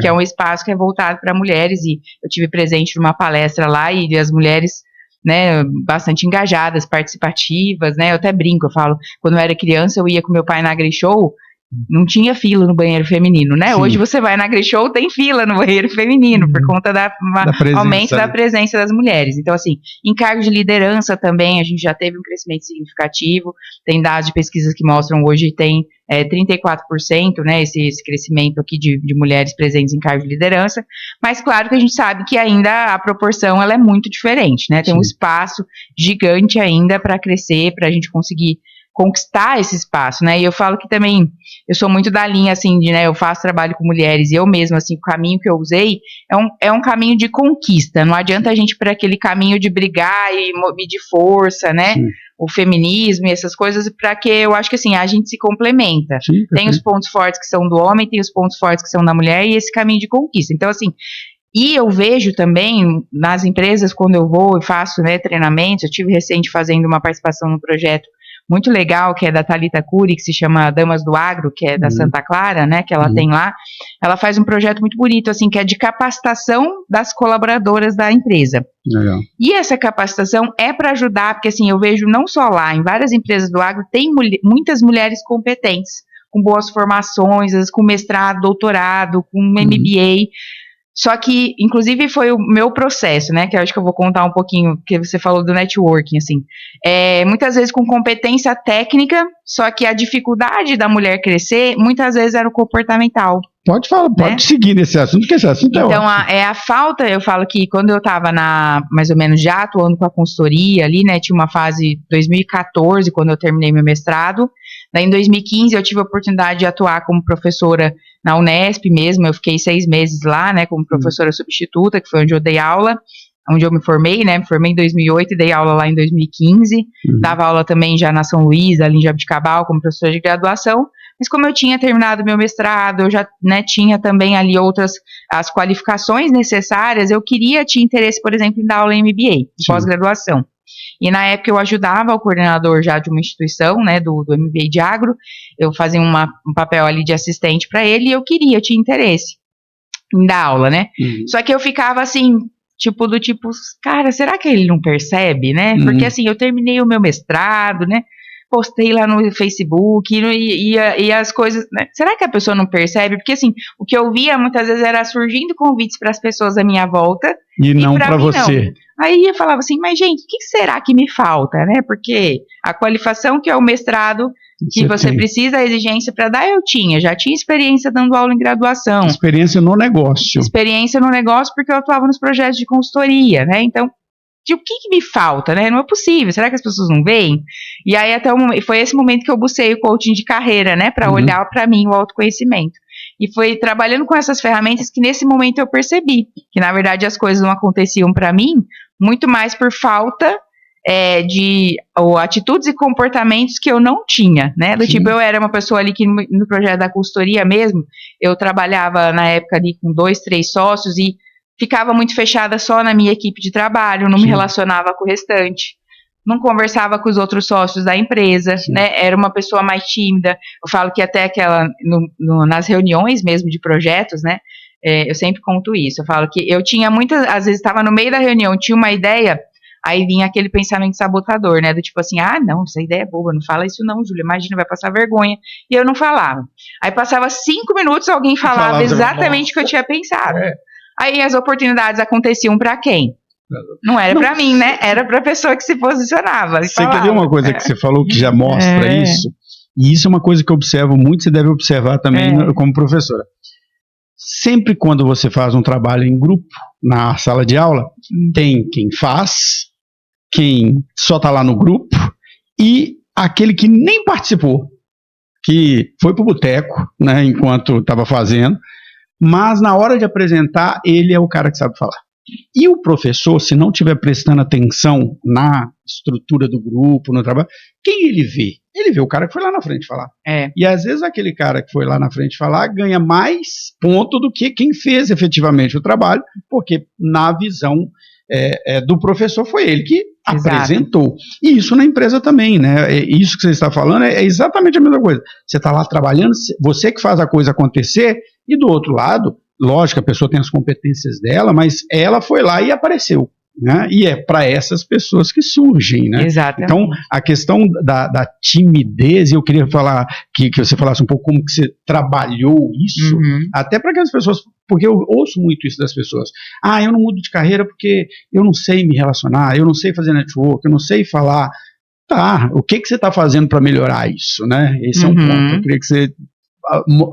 [SPEAKER 2] que é um espaço que é voltado para mulheres, e eu tive presente numa palestra lá e as mulheres, né, bastante engajadas, participativas, né? Eu até brinco, eu falo, quando eu era criança eu ia com meu pai na AgriShow, não tinha fila no banheiro feminino, né? Sim. Hoje você vai na AgriShow, tem fila no banheiro feminino, por conta da aumento da presença das mulheres. Então, assim, em cargos de liderança também, a gente já teve um crescimento significativo, tem dados de pesquisas que mostram hoje tem 34%, né, esse crescimento aqui de mulheres presentes em cargos de liderança, mas claro que a gente sabe que ainda a proporção ela é muito diferente, né? Tem um espaço gigante ainda para crescer, para a gente conseguir conquistar esse espaço, né, e eu falo que também, eu sou muito da linha, assim, de, né, eu faço trabalho com mulheres, e eu mesma, assim, o caminho que eu usei é um caminho de conquista, não adianta a gente ir por aquele caminho de brigar e medir força, né, o feminismo e essas coisas, para que eu acho que, assim, a gente se complementa, tem os pontos fortes que são do homem, tem os pontos fortes que são da mulher, e esse caminho de conquista, então, assim, e eu vejo também nas empresas, quando eu vou e faço, né, treinamentos, eu tive recente fazendo uma participação no projeto muito legal, que é da Thalita Cury, que se chama Damas do Agro, que é da Santa Clara, né, que ela tem lá. Ela faz um projeto muito bonito, assim, que é de capacitação das colaboradoras da empresa. Legal. E essa capacitação é para ajudar, porque, assim, eu vejo não só lá, em várias empresas do agro, tem muitas mulheres competentes, com boas formações, às vezes com mestrado, doutorado, com MBA, só que, inclusive, foi o meu processo, né, que eu acho que eu vou contar um pouquinho, que você falou do networking, assim, muitas vezes com competência técnica, só que a dificuldade da mulher crescer, muitas vezes era o comportamental.
[SPEAKER 1] Pode falar, né? Pode seguir nesse assunto, porque esse assunto
[SPEAKER 2] então, a falta, eu falo que quando eu estava mais ou menos já atuando com a consultoria ali, né, tinha uma fase 2014, quando eu terminei meu mestrado, daí em 2015 eu tive a oportunidade de atuar como professora na Unesp mesmo, eu fiquei 6 meses lá, né, como professora substituta, que foi onde eu dei aula, onde eu me formei, né, me formei em 2008 e dei aula lá em 2015, dava aula também já na São Luís, ali em Jabuticabal, como professora de graduação, mas como eu tinha terminado meu mestrado, eu já, né, tinha também ali as qualificações necessárias, tinha interesse, por exemplo, em dar aula em MBA, em pós-graduação. E na época eu ajudava o coordenador já de uma instituição, né, do MBA de Agro, eu fazia um papel ali de assistente para ele, e eu tinha interesse em dar aula, né. Só que eu ficava assim, cara, será que ele não percebe, né? Porque assim, eu terminei o meu mestrado, né? Postei lá no Facebook e as coisas, né? Será que a pessoa não percebe? Porque assim, o que eu via muitas vezes era surgindo convites para as pessoas à minha volta
[SPEAKER 1] e não para você.
[SPEAKER 2] Não. Aí eu falava assim, mas gente, o que será que me falta, né? Porque a qualificação que é o mestrado que você precisa, a exigência para dar, já tinha experiência dando aula em graduação.
[SPEAKER 1] Experiência no negócio.
[SPEAKER 2] Experiência no negócio porque eu atuava nos projetos de consultoria, né? Então, o que me falta, né? Não é possível, será que as pessoas não veem? E aí foi esse momento que eu busquei o coaching de carreira, né? Para olhar para mim o autoconhecimento. E foi trabalhando com essas ferramentas que nesse momento eu percebi que na verdade as coisas não aconteciam para mim muito mais por falta de atitudes e comportamentos que eu não tinha, né? Do tipo, eu era uma pessoa ali que no projeto da consultoria mesmo, eu trabalhava na época ali com 2, 3 sócios e ficava muito fechada só na minha equipe de trabalho, não me relacionava com o restante, não conversava com os outros sócios da empresa, né? Era uma pessoa mais tímida. Eu falo que até nas reuniões mesmo de projetos, né? Eu sempre conto isso. Eu falo que eu tinha às vezes estava no meio da reunião, tinha uma ideia, aí vinha aquele pensamento sabotador, né? Do tipo assim, não, essa ideia é boba, não fala isso não, Júlia, imagina, vai passar vergonha. E eu não falava. Aí passava 5 minutos, alguém falava exatamente o que eu tinha pensado. Aí as oportunidades aconteciam para quem? Não era para mim, né? Era para a pessoa que se posicionava.
[SPEAKER 1] Você quer ver uma coisa que você falou que já mostra isso? E isso é uma coisa que eu observo muito, você deve observar também como professora. Sempre quando você faz um trabalho em grupo, na sala de aula, tem quem faz, quem só está lá no grupo e aquele que nem participou, que foi para o boteco, né, enquanto estava fazendo, mas na hora de apresentar, ele é o cara que sabe falar. E o professor, se não estiver prestando atenção na estrutura do grupo, no trabalho, quem ele vê? Ele vê o cara que foi lá na frente falar. E às vezes aquele cara que foi lá na frente falar ganha mais ponto do que quem fez efetivamente o trabalho, porque na visão do professor foi ele que apresentou. E isso na empresa também, né? Isso que você está falando é exatamente a mesma coisa. Você está lá trabalhando, você que faz a coisa acontecer, e do outro lado, lógico, a pessoa tem as competências dela, mas ela foi lá e apareceu. Né? E é para essas pessoas que surgem, né?
[SPEAKER 2] Exatamente.
[SPEAKER 1] Então, a questão da timidez, eu queria falar que você falasse um pouco como que você trabalhou isso, até para que as pessoas, porque eu ouço muito isso das pessoas, eu não mudo de carreira porque eu não sei me relacionar, eu não sei fazer network, eu não sei falar. Tá, o que você está fazendo para melhorar isso, né? Esse é um ponto, eu queria que você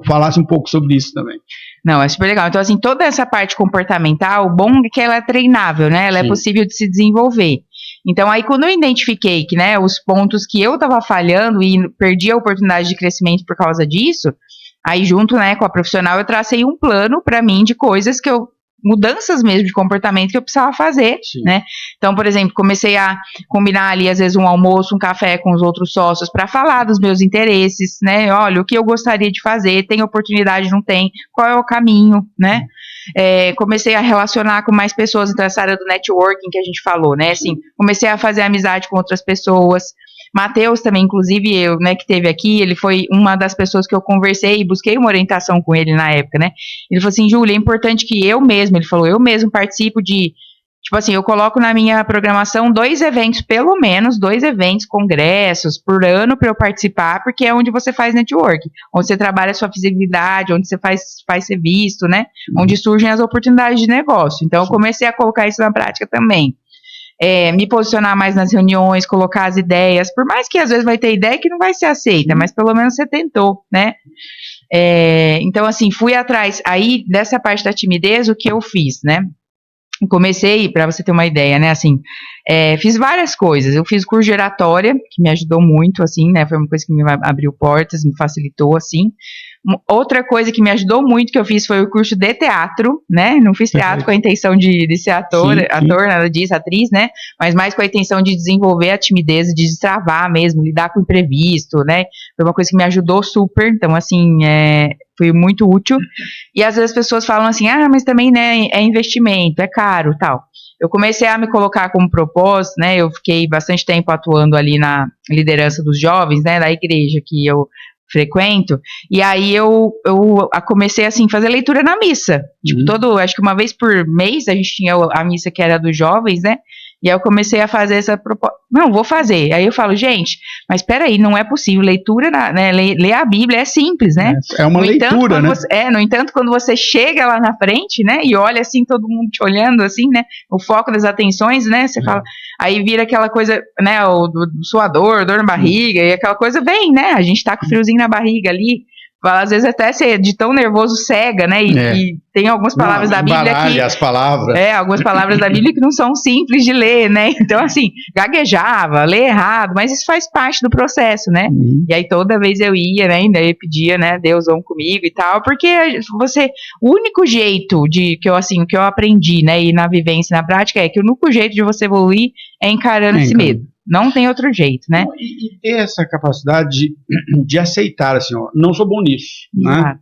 [SPEAKER 1] falasse um pouco sobre isso também.
[SPEAKER 2] Não, é super legal. Então, assim, toda essa parte comportamental, o bom é que ela é treinável, né? Ela é possível de se desenvolver. Então, aí, quando eu identifiquei que, né, os pontos que eu estava falhando e perdi a oportunidade de crescimento por causa disso, aí, junto, né, com a profissional, eu tracei um plano para mim de coisas que mudanças mesmo de comportamento que eu precisava fazer, né? Então, por exemplo, comecei a combinar ali, às vezes, um almoço, um café com os outros sócios para falar dos meus interesses, né? Olha, o que eu gostaria de fazer, tem oportunidade, não tem, qual é o caminho, né? Comecei a relacionar com mais pessoas, então essa área do networking que a gente falou, né? Assim, comecei a fazer amizade com outras pessoas. Matheus também, inclusive eu, né, que teve aqui, ele foi uma das pessoas que eu conversei e busquei uma orientação com ele na época, né? Ele falou assim, Júlia, é importante que eu mesmo participo de, tipo assim, eu coloco na minha programação 2 eventos, pelo menos 2 eventos, congressos por ano para eu participar, porque é onde você faz network, onde você trabalha a sua visibilidade, onde você faz ser visto, né? Onde surgem as oportunidades de negócio. Então, eu comecei a colocar isso na prática também. Me posicionar mais nas reuniões, colocar as ideias, por mais que às vezes vai ter ideia que não vai ser aceita, mas pelo menos você tentou, né? Então, assim, fui atrás, aí, dessa parte da timidez, o que eu fiz, né? Comecei, para você ter uma ideia, né, assim, fiz várias coisas, eu fiz curso de oratória, que me ajudou muito, assim, né, foi uma coisa que me abriu portas, me facilitou, assim. Outra coisa que me ajudou muito que eu fiz foi o curso de teatro, né? Não fiz teatro com a intenção de ser ator, nada disso, atriz, né? Mas mais com a intenção de desenvolver a timidez, de destravar mesmo, lidar com o imprevisto, né? Foi uma coisa que me ajudou super, então, assim, foi muito útil. E às vezes as pessoas falam assim, mas também, né, é investimento, é caro, tal. Eu comecei a me colocar como propósito, né? Eu fiquei bastante tempo atuando ali na liderança dos jovens, né? Da igreja que eu frequento, e aí eu comecei assim, fazer leitura na missa, tipo, acho que uma vez por mês a gente tinha a missa que era dos jovens, né, e aí eu comecei a fazer essa proposta, não, vou fazer, aí eu falo, gente, mas peraí, não é possível, leitura, né, ler a Bíblia é simples, né?
[SPEAKER 1] É uma leitura, né?
[SPEAKER 2] No entanto, quando você chega lá na frente, né, e olha assim, todo mundo te olhando assim, né, o foco das atenções, né, você fala, aí vira aquela coisa, né, do suador, dor na barriga, e aquela coisa vem, né, a gente tá com friozinho na barriga ali, às vezes até você de tão nervoso cega, né, e tem algumas palavras da Bíblia que...
[SPEAKER 1] as palavras.
[SPEAKER 2] Algumas palavras da Bíblia que não são simples de ler, né, então assim, gaguejava, lê errado, mas isso faz parte do processo, né, e aí toda vez eu ia, né, ainda eu pedia, né, Deus vão comigo e tal, porque o único jeito que eu aprendi, né, e na vivência, na prática, é que o único jeito de você evoluir é encarando esse medo. Não tem outro jeito, né?
[SPEAKER 1] E ter essa capacidade de aceitar, assim, não sou bom nisso, né?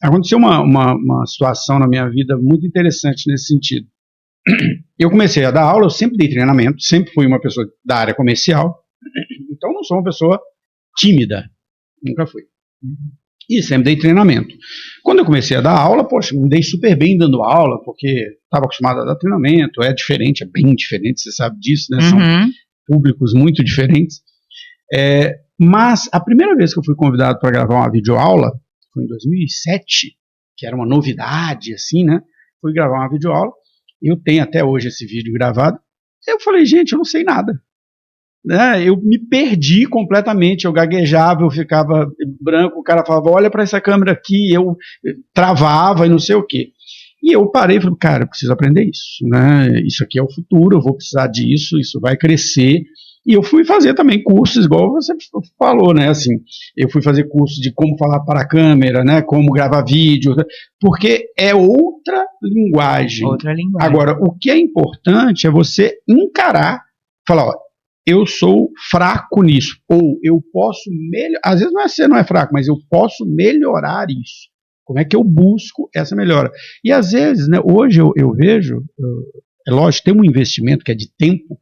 [SPEAKER 1] Aconteceu uma situação na minha vida muito interessante nesse sentido. Eu comecei a dar aula, eu sempre dei treinamento, sempre fui uma pessoa da área comercial, então não sou uma pessoa tímida, nunca fui. E sempre dei treinamento. Quando eu comecei a dar aula, poxa, me dei super bem dando aula, porque estava acostumado a dar treinamento, é diferente, é bem diferente, você sabe disso, né? São públicos muito diferentes. Mas a primeira vez que eu fui convidado para gravar uma videoaula, foi em 2007, que era uma novidade, assim, né? Fui gravar uma videoaula, eu tenho até hoje esse vídeo gravado, eu falei, gente, eu não sei nada. Eu me perdi completamente, eu gaguejava, eu ficava branco, o cara falava, olha para essa câmera aqui, eu travava e não sei o quê. E eu parei e falei, cara, eu preciso aprender isso, né? Isso aqui é o futuro, eu vou precisar disso, isso vai crescer, E eu fui fazer também cursos, igual você falou, né? Assim, eu fui fazer cursos de como falar para a câmera, né? Como gravar vídeo, porque é outra linguagem.
[SPEAKER 2] Outra linguagem.
[SPEAKER 1] Agora, o que é importante é você encarar, falar, ó, eu sou fraco nisso, ou eu posso melhorar, às vezes você não é fraco, mas eu posso melhorar isso. Como é que eu busco essa melhora? E às vezes, né, hoje eu vejo, é lógico, tem um investimento que é de tempo,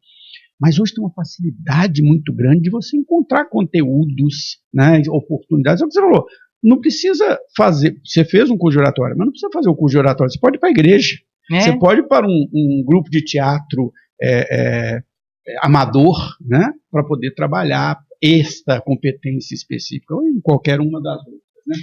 [SPEAKER 1] mas hoje tem uma facilidade muito grande de você encontrar conteúdos, né, oportunidades. É o que você falou, não precisa fazer, você fez um curso de oratória, mas não precisa fazer o curso de oratória, você pode ir para a igreja, você pode ir para um grupo de teatro amador, né, para poder trabalhar esta competência específica, ou em qualquer uma das outras, né.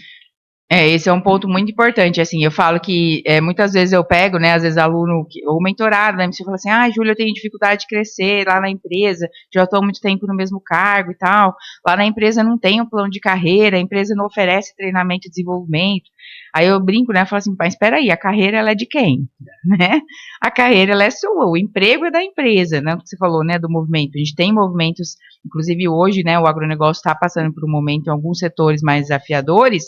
[SPEAKER 2] Esse é um ponto muito importante, assim, eu falo que muitas vezes eu pego, né, às vezes aluno ou mentorado, né, você fala assim, Júlia, eu tenho dificuldade de crescer lá na empresa, já estou há muito tempo no mesmo cargo e tal, lá na empresa não tem um plano de carreira, a empresa não oferece treinamento e desenvolvimento, aí eu brinco, né, falo assim, mas espera aí, a carreira ela é de quem, né, a carreira ela é sua, o emprego é da empresa, né, o que você falou, né, do movimento, a gente tem movimentos, inclusive hoje, né, o agronegócio está passando por um momento em alguns setores mais desafiadores.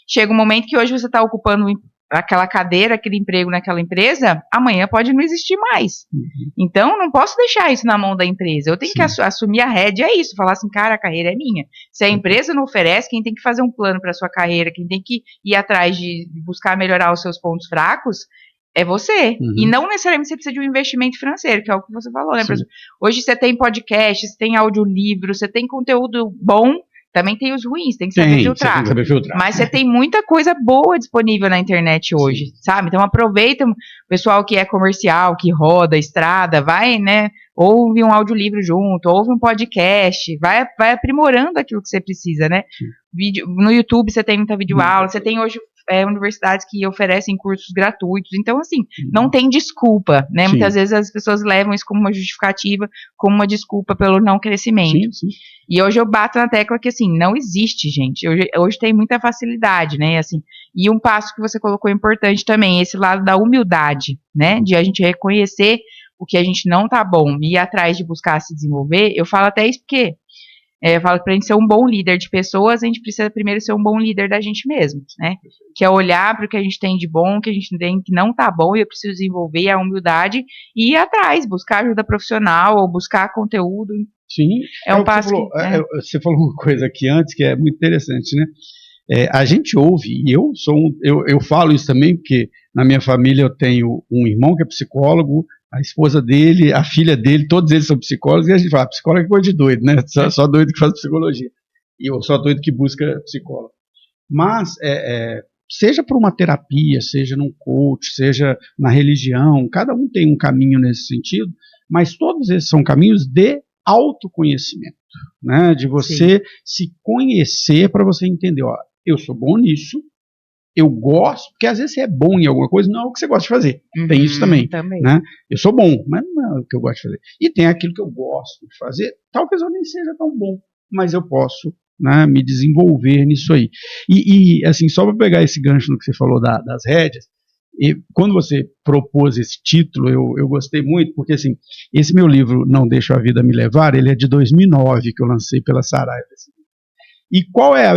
[SPEAKER 2] Chega um momento que hoje você está ocupando aquela cadeira, aquele emprego naquela empresa, amanhã pode não existir mais. Então, não posso deixar isso na mão da empresa. Eu tenho que assumir a rédea, é isso, falar assim, cara, a carreira é minha. Se a empresa não oferece, quem tem que fazer um plano para a sua carreira, quem tem que ir atrás de buscar melhorar os seus pontos fracos, é você. E não necessariamente você precisa de um investimento financeiro, que é o que você falou, né? Hoje você tem podcast, você tem audiolivro, você tem conteúdo bom. Também tem os ruins, tem que saber filtrar. Tem que saber filtrar. Mas você tem muita coisa boa disponível na internet hoje, sabe? Então aproveita o pessoal que é comercial, que roda, estrada, vai, né? Ouve um audiolivro junto, ouve um podcast, vai aprimorando aquilo que você precisa, né? No YouTube você tem muita videoaula, você tem hoje universidades que oferecem cursos gratuitos, então assim, não tem desculpa, né? Muitas vezes as pessoas levam isso como uma justificativa, como uma desculpa pelo não crescimento. E hoje eu bato na tecla que assim, não existe, gente, hoje tem muita facilidade, né, assim, e um passo que você colocou importante também, esse lado da humildade, né, de a gente reconhecer o que a gente não tá bom, e ir atrás de buscar se desenvolver. Eu falo até isso porque eu falo que pra gente ser um bom líder de pessoas, a gente precisa primeiro ser um bom líder da gente mesmo, né? Que é olhar para o que a gente tem de bom, que a gente tem que não tá bom, e eu preciso desenvolver a humildade e ir atrás, buscar ajuda profissional ou buscar conteúdo.
[SPEAKER 1] Sim,
[SPEAKER 2] é um passo
[SPEAKER 1] você falou uma coisa aqui antes que é muito interessante, né? A gente ouve, e eu falo isso também, porque na minha família eu tenho um irmão que é psicólogo, a esposa dele, a filha dele, todos eles são psicólogos, e a gente fala, psicólogo é coisa de doido, né? Só doido que faz psicologia. E eu só doido que busca psicólogo. Mas, seja por uma terapia, seja num coach, seja na religião, cada um tem um caminho nesse sentido, mas todos esses são caminhos de autoconhecimento, né? De você se conhecer para você entender, ó, eu sou bom nisso, eu gosto, porque às vezes você é bom em alguma coisa, não é o que você gosta de fazer. Tem isso também. Né? Eu sou bom, mas não é o que eu gosto de fazer. E tem aquilo que eu gosto de fazer, talvez eu nem seja tão bom, mas eu posso, né, me desenvolver nisso aí. E assim, só para pegar esse gancho no que você falou das rédeas, e quando você propôs esse título, eu gostei muito, porque assim, esse meu livro, Não Deixo a Vida Me Levar, ele é de 2009, que eu lancei pela Saraiva. E qual é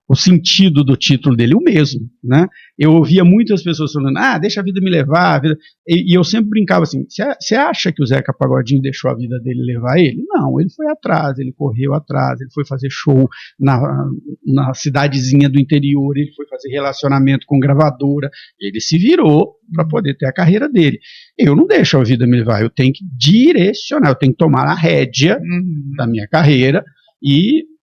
[SPEAKER 1] o sentido do título dele? O mesmo, né? Eu ouvia muitas pessoas falando, deixa a vida me levar. E eu sempre brincava assim, você acha que o Zeca Pagodinho deixou a vida dele levar ele? Não, ele foi atrás, ele correu atrás, ele foi fazer show na cidadezinha do interior, ele foi fazer relacionamento com gravadora, ele se virou para poder ter a carreira dele. Eu não deixo a vida me levar, eu tenho que direcionar, eu tenho que tomar a rédea da minha carreira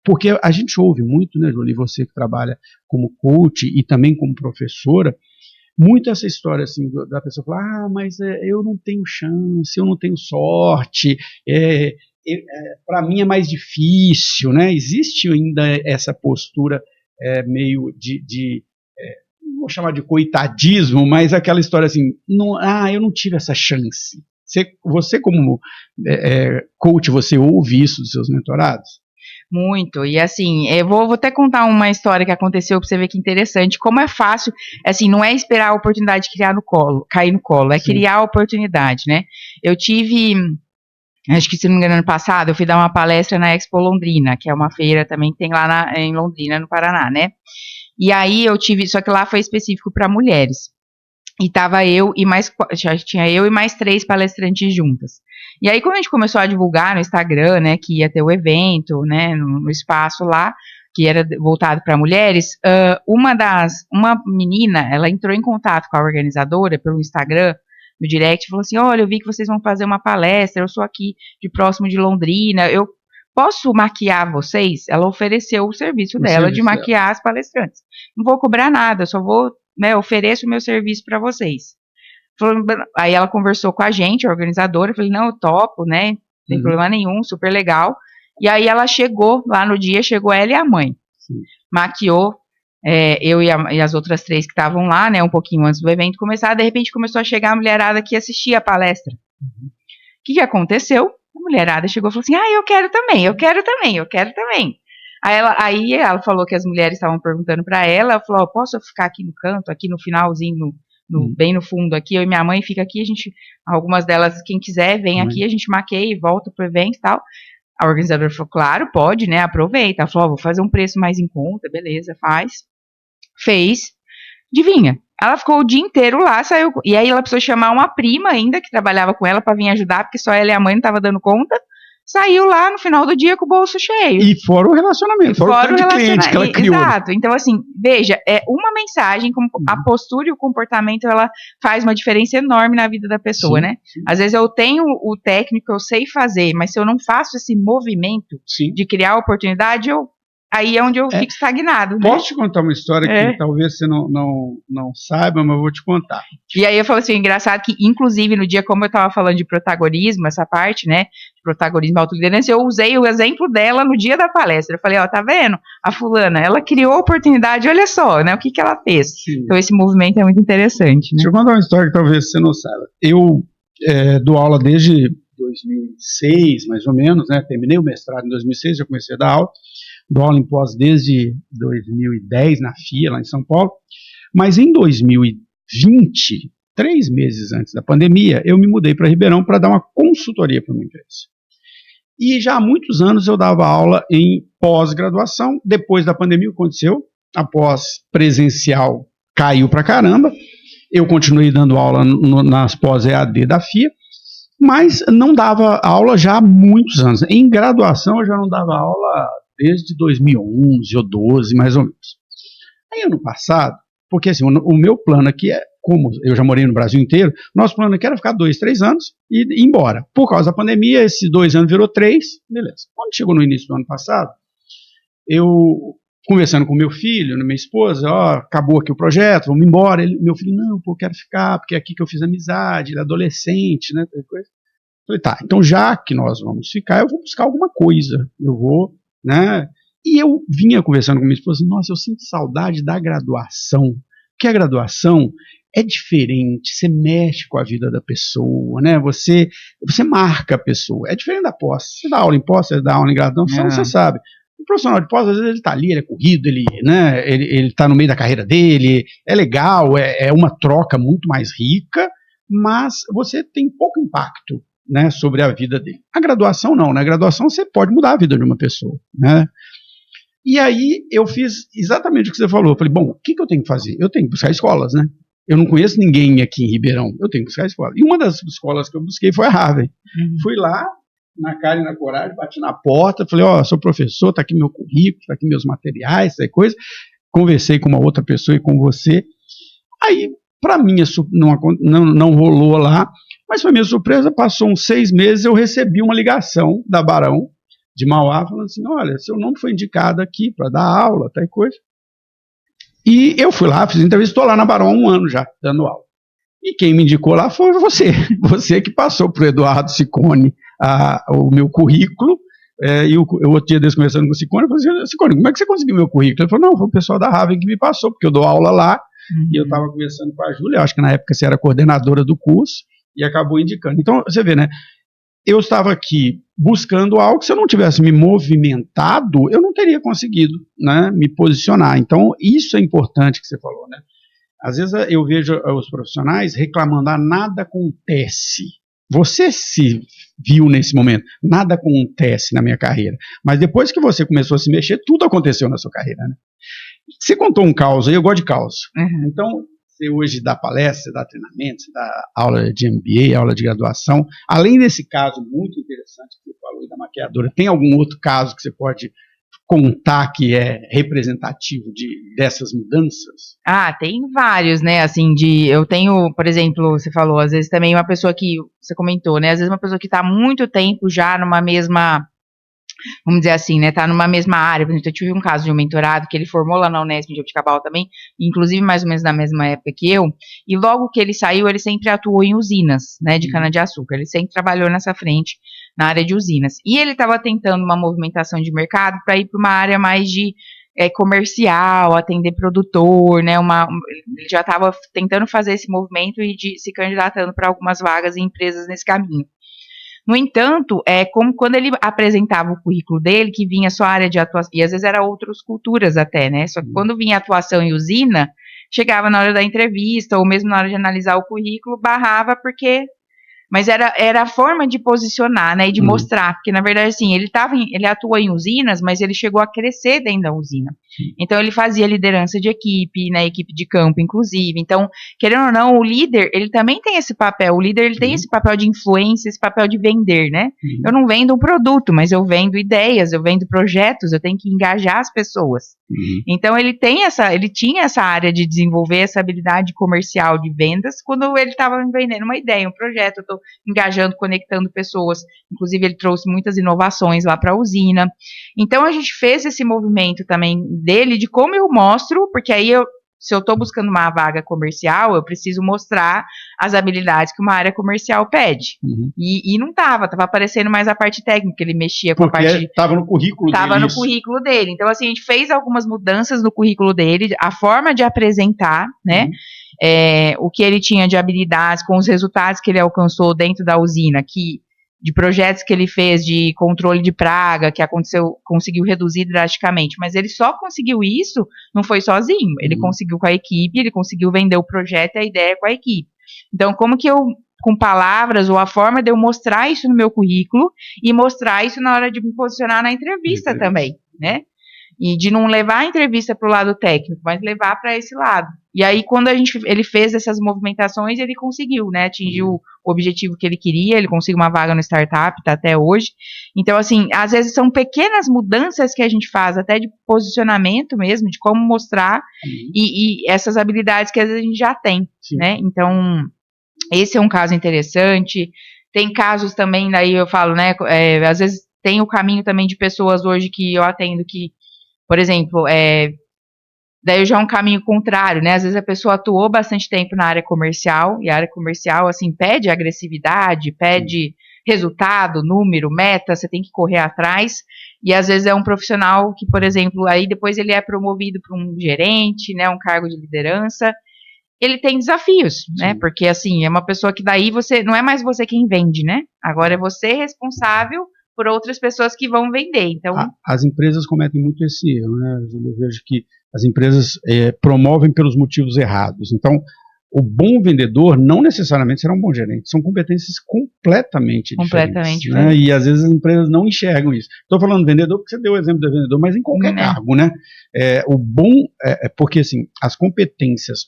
[SPEAKER 1] porque a gente ouve muito, né, Júlia, você que trabalha como coach e também como professora, muito essa história assim da pessoa falar, mas eu não tenho chance, eu não tenho sorte, para mim é mais difícil, né? Existe ainda essa postura meio não vou chamar de coitadismo, mas aquela história assim, eu não tive essa chance. Você como coach, você ouve isso dos seus mentorados?
[SPEAKER 2] Muito, e assim, eu vou até contar uma história que aconteceu para você ver que interessante, como é fácil, assim, não é esperar a oportunidade de cair no colo, é criar a oportunidade, né? Eu tive acho que se não me engano, ano passado, eu fui dar uma palestra na Expo Londrina, que é uma feira também que tem lá em Londrina, no Paraná, né? E aí eu tive, só que lá foi específico para mulheres. E tava eu e mais, já tinha eu e mais 3 palestrantes juntas. E aí, quando a gente começou a divulgar no Instagram, né, que ia ter o evento, né, no espaço lá, que era voltado para mulheres, uma menina, ela entrou em contato com a organizadora pelo Instagram, no direct, falou assim, olha, eu vi que vocês vão fazer uma palestra, eu sou aqui de próximo de Londrina, eu posso maquiar vocês? Ela ofereceu o serviço dela de maquiar as palestrantes. Não vou cobrar nada, só vou, né, ofereço o meu serviço para vocês. Aí ela conversou com a gente, a organizadora, eu falei, não, eu topo, né, não tem problema nenhum, super legal. E aí ela chegou, lá no dia, chegou ela e a mãe. Sim. Maquiou, eu e as outras 3 que estavam lá, né, um pouquinho antes do evento começar, de repente começou a chegar a mulherada que assistia a palestra. O que aconteceu? A mulherada chegou e falou assim, eu quero também, eu quero também, eu quero também. Aí ela falou que as mulheres estavam perguntando para ela falou, posso ficar aqui no canto, aqui no finalzinho, bem no fundo aqui, eu e minha mãe fica aqui, algumas delas, quem quiser, vem aqui, a gente maqueia e volta pro evento e tal. A organizadora falou, claro, pode, né, aproveita. Ela falou, vou fazer um preço mais em conta, beleza, faz. Fez. Adivinha? Ela ficou o dia inteiro lá, saiu. E aí ela precisou chamar uma prima ainda, que trabalhava com ela, para vir ajudar, porque só ela e a mãe não estavam dando conta. Saiu lá no final do dia com o bolso cheio.
[SPEAKER 1] E fora o relacionamento, fora o tanto de cliente que ela criou.
[SPEAKER 2] Exato. Então, assim, veja, é uma mensagem, como a postura e o comportamento, ela faz uma diferença enorme na vida da pessoa, né? Sim. Às vezes eu tenho o técnico, eu sei fazer, mas se eu não faço esse movimento de criar oportunidade, aí é onde eu fico estagnado. Né?
[SPEAKER 1] Posso te contar uma história que talvez você não saiba, mas eu vou te contar.
[SPEAKER 2] E aí eu falo assim, engraçado que, inclusive, no dia, como eu estava falando de protagonismo, essa parte, né, de protagonismo e autoliderança, eu usei o exemplo dela no dia da palestra. Eu falei, tá vendo? A fulana, ela criou a oportunidade, olha só, né, o que ela fez. Sim. Então esse movimento é muito interessante. Né?
[SPEAKER 1] Deixa eu contar uma história que talvez você não saiba. Eu dou aula desde 2006, mais ou menos, né, terminei o mestrado em 2006, já comecei a dar aula. Dou aula em pós desde 2010 na FIA, lá em São Paulo, mas em 2020, 3 meses antes da pandemia, eu me mudei para Ribeirão para dar uma consultoria para uma empresa. E já há muitos anos eu dava aula em pós-graduação. Depois da pandemia, o que aconteceu? A pós-presencial caiu para caramba, eu continuei dando aula nas pós-EAD da FIA, mas não dava aula já há muitos anos. Em graduação eu já não dava aula desde 2011 ou 12, mais ou menos. Aí ano passado, porque assim, o meu plano aqui é, como eu já morei no Brasil inteiro, nosso plano aqui era ficar 2, 3 anos e ir embora. Por causa da pandemia, esses 2 anos virou 3, beleza. Quando chegou no início do ano passado, eu conversando com meu filho, minha esposa, acabou aqui o projeto, vamos embora. Meu filho, não, eu quero ficar, porque é aqui que eu fiz amizade, ele é adolescente, né, coisa. Falei, tá, então já que nós vamos ficar, eu vou buscar alguma coisa, eu vou, né, e eu vinha conversando com minha esposa, nossa, eu sinto saudade da graduação, porque a graduação é diferente, você mexe com a vida da pessoa, né, você marca a pessoa, é diferente da pós, você dá aula em pós, você dá aula em graduação, você sabe, o profissional de pós, às vezes ele está ali, ele é corrido, ele está no meio da carreira dele, é legal, é uma troca muito mais rica, mas você tem pouco impacto, né, sobre a vida dele. A graduação não, na graduação você pode mudar a vida de uma pessoa, né? E aí eu fiz exatamente o que você falou, eu falei, bom, o que eu tenho que fazer? Eu tenho que buscar escolas, né? Eu não conheço ninguém aqui em Ribeirão, eu tenho que buscar escolas. E uma das escolas que eu busquei foi a Harvard. Fui lá, na cara e na coragem, bati na porta, falei, sou professor, tá aqui meu currículo, tá aqui meus materiais, essa coisa. Conversei com uma outra pessoa e com você. Aí, para mim, não rolou lá, mas para minha surpresa, passou uns 6 meses, eu recebi uma ligação da Barão de Mauá, falando assim, olha, seu nome foi indicado aqui para dar aula, tal coisa. E eu fui lá, fiz entrevista, estou lá na Barão há 1 ano já, dando aula. E quem me indicou lá foi você que passou para o Eduardo Ciccone o meu currículo, e eu outro dia desse conversando com o Ciccone, eu falei assim, Ciccone, como é que você conseguiu meu currículo? Ele falou, não, foi o pessoal da Harvard que me passou, porque eu dou aula lá, e eu estava conversando com a Júlia, acho que na época você era coordenadora do curso, e acabou indicando. Então, você vê, né, eu estava aqui buscando algo que se eu não tivesse me movimentado, eu não teria conseguido, né, me posicionar. Então, isso é importante que você falou, né. Às vezes eu vejo os profissionais reclamando, nada acontece, você se viu nesse momento. Nada acontece na minha carreira. Mas depois que você começou a se mexer, tudo aconteceu na sua carreira, né? Você contou um caos aí, eu gosto de caos. Então, você hoje dá palestra, você dá treinamento, você dá aula de MBA, aula de graduação. Além desse caso muito interessante que você falou da maquiadora, tem algum outro caso que você pode contar que é representativo dessas mudanças?
[SPEAKER 2] Tem vários, né, assim, eu tenho, por exemplo, você falou, às vezes também uma pessoa que, você comentou, né, às vezes uma pessoa que está há muito tempo já numa mesma, vamos dizer assim, né, tá numa mesma área. Por exemplo, eu tive um caso de um mentorado que ele formou lá na Unesp de Jabuticabal também, inclusive mais ou menos na mesma época que eu, e logo que ele saiu, ele sempre atuou em usinas, né, de cana-de-açúcar, ele sempre trabalhou nessa frente, na área de usinas, e ele estava tentando uma movimentação de mercado para ir para uma área mais de comercial, atender produtor, né, ele já estava tentando fazer esse movimento e se candidatando para algumas vagas em empresas nesse caminho. No entanto, como quando ele apresentava o currículo dele, que vinha só a área de atuação, e às vezes era outras culturas até, né? Só que quando vinha atuação em usina, chegava na hora da entrevista, ou mesmo na hora de analisar o currículo, barrava porque... Mas era a forma de posicionar, né, e de mostrar, porque na verdade, assim, ele atuou em usinas, mas ele chegou a crescer dentro da usina. Então, ele fazia liderança de equipe, né, equipe de campo, inclusive. Então, querendo ou não, o líder, ele também tem esse papel. O líder, ele tem esse papel de influência, esse papel de vender, né? Eu não vendo um produto, mas eu vendo ideias, eu vendo projetos, eu tenho que engajar as pessoas. Então, ele tinha essa área de desenvolver essa habilidade comercial de vendas quando ele estava vendendo uma ideia, um projeto, eu estou engajando, conectando pessoas. Inclusive, ele trouxe muitas inovações lá para a usina. Então, a gente fez esse movimento também dele, de como eu mostro, porque aí se eu estou buscando uma vaga comercial, eu preciso mostrar as habilidades que uma área comercial pede. E não estava aparecendo mais a parte técnica, ele mexia com
[SPEAKER 1] porque
[SPEAKER 2] a parte...
[SPEAKER 1] Estava no currículo dele.
[SPEAKER 2] Estava no currículo dele. Então, assim, a gente fez algumas mudanças no currículo dele, a forma de apresentar, né? O que ele tinha de habilidades, com os resultados que ele alcançou dentro da usina, de projetos que ele fez de controle de praga, que conseguiu reduzir drasticamente, mas ele só conseguiu isso, não foi sozinho, ele conseguiu com a equipe, ele conseguiu vender o projeto e a ideia com a equipe. Então, como que eu, com palavras, ou a forma de eu mostrar isso no meu currículo, e mostrar isso na hora de me posicionar na entrevista também, né? E de não levar a entrevista para o lado técnico, mas levar para esse lado. E aí, quando ele fez essas movimentações, ele conseguiu, né, atingiu o objetivo que ele queria, ele conseguiu uma vaga no startup, tá até hoje. Então, assim, às vezes são pequenas mudanças que a gente faz, até de posicionamento mesmo, de como mostrar, e essas habilidades que às vezes a gente já tem, né. Então, esse é um caso interessante. Tem casos também, daí eu falo, né, às vezes tem o caminho também de pessoas hoje que eu atendo que, por exemplo, daí já é um caminho contrário, né? Às vezes a pessoa atuou bastante tempo na área comercial, e a área comercial, assim, pede agressividade, pede resultado, número, meta, você tem que correr atrás, e às vezes é um profissional que, por exemplo, aí depois ele é promovido para um gerente, né, um cargo de liderança, ele tem desafios, né? Porque, assim, é uma pessoa que daí não é mais você quem vende, né? Agora é você responsável por outras pessoas que vão vender. Então,
[SPEAKER 1] as empresas cometem muito esse erro, né? Eu vejo que as empresas promovem pelos motivos errados. Então, o bom vendedor não necessariamente será um bom gerente. São competências completamente diferentes. Né? E às vezes as empresas não enxergam isso. Estou falando vendedor porque você deu o exemplo do vendedor, mas em qualquer cargo, né? O bom porque assim, as competências,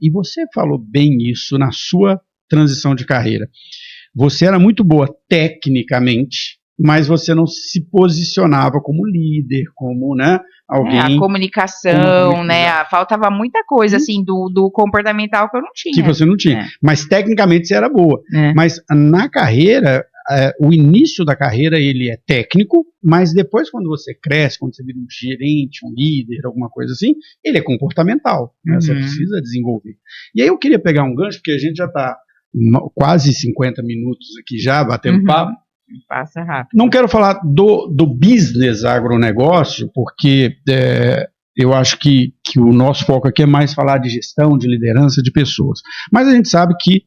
[SPEAKER 1] e você falou bem isso na sua transição de carreira. Você era muito boa tecnicamente, mas você não se posicionava como líder, como, né, alguém...
[SPEAKER 2] a comunicação, né, faltava muita coisa, assim, do comportamental que eu não tinha.
[SPEAKER 1] Que você não tinha, mas tecnicamente você era boa. Mas na carreira, o início da carreira, ele é técnico, mas depois quando você cresce, quando você vira um gerente, um líder, alguma coisa assim, ele é comportamental, né, você precisa desenvolver. E aí eu queria pegar um gancho, porque a gente já está quase 50 minutos aqui já, batendo papo.
[SPEAKER 2] Passa rápido.
[SPEAKER 1] Não quero falar do business agronegócio, porque eu acho que o nosso foco aqui é mais falar de gestão, de liderança, de pessoas. Mas a gente sabe que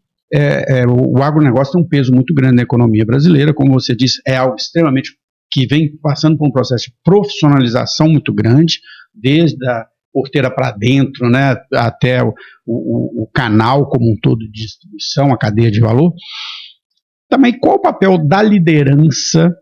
[SPEAKER 1] o agronegócio tem um peso muito grande na economia brasileira, como você disse, é algo extremamente que vem passando por um processo de profissionalização muito grande, desde a porteira para dentro, né, até o canal como um todo de distribuição, a cadeia de valor. Também qual o papel da liderança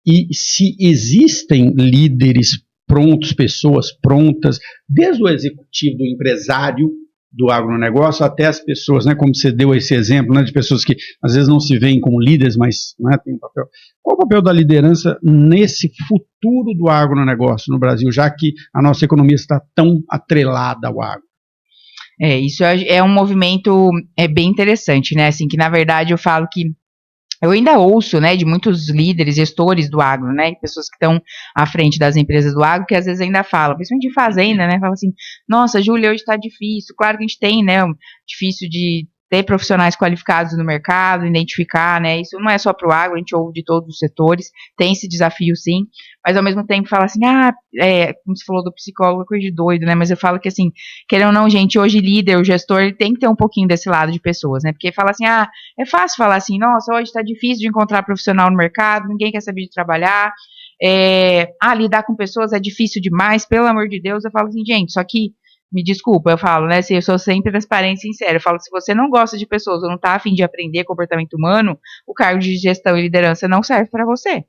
[SPEAKER 1] e se existem líderes prontos, pessoas prontas, desde o executivo, do empresário, do agronegócio, até as pessoas, né, como você deu esse exemplo, né, de pessoas que às vezes não se veem como líderes, mas, né, tem um papel. Qual o papel da liderança nesse futuro do agronegócio no Brasil, já que a nossa economia está tão atrelada ao agro?
[SPEAKER 2] Isso é um movimento bem interessante, né, assim, que na verdade eu falo que eu ainda ouço, né, de muitos líderes, gestores do agro, né, pessoas que estão à frente das empresas do agro, que às vezes ainda falam, principalmente de fazenda, né, falam assim, nossa, Júlia, hoje está difícil, claro que a gente tem, né, difícil de ter profissionais qualificados no mercado, identificar, né, isso não é só para o agro, a gente ouve de todos os setores, tem esse desafio sim, mas ao mesmo tempo fala assim, como você falou do psicólogo, coisa de doido, né, mas eu falo que assim, querendo ou não, gente, hoje líder, o gestor, ele tem que ter um pouquinho desse lado de pessoas, né, porque fala assim, é fácil falar assim, nossa, hoje está difícil de encontrar profissional no mercado, ninguém quer saber de trabalhar, lidar com pessoas é difícil demais, pelo amor de Deus, eu falo assim, gente, só que me desculpa, eu falo, né, eu sou sempre transparente e sincera, eu falo, se você não gosta de pessoas ou não está a fim de aprender comportamento humano, o cargo de gestão e liderança não serve para você,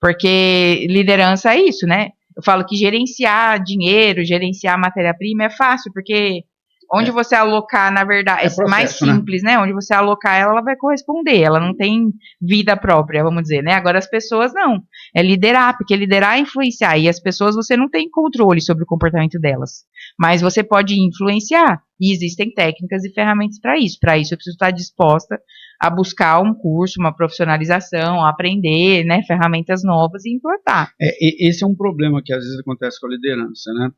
[SPEAKER 2] porque liderança é isso, né, eu falo que gerenciar dinheiro, gerenciar matéria-prima é fácil, porque onde você alocar, na verdade, é processo, mais simples, né, onde você alocar ela vai corresponder, ela não tem vida própria, vamos dizer, né, agora as pessoas não, é liderar, porque liderar é influenciar, e as pessoas você não tem controle sobre o comportamento delas, mas você pode influenciar, e existem técnicas e ferramentas para isso eu preciso estar disposta a buscar um curso, uma profissionalização, a aprender, né, ferramentas novas e implantar.
[SPEAKER 1] Esse é um problema que às vezes acontece com a liderança, né?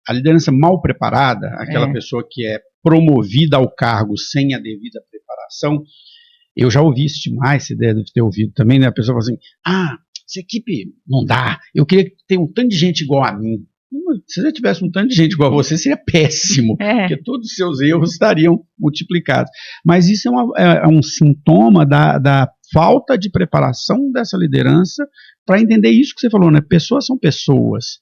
[SPEAKER 1] A liderança mal preparada, aquela pessoa que é promovida ao cargo sem a devida preparação, eu já ouvi isso demais, você deve ter ouvido também, né? A pessoa fala assim, essa equipe não dá, eu queria ter um tanto de gente igual a mim. Se você tivesse um tanto de gente igual a você, seria péssimo, porque todos os seus erros estariam multiplicados. Mas isso é um sintoma da falta de preparação dessa liderança para entender isso que você falou, né? Pessoas são pessoas.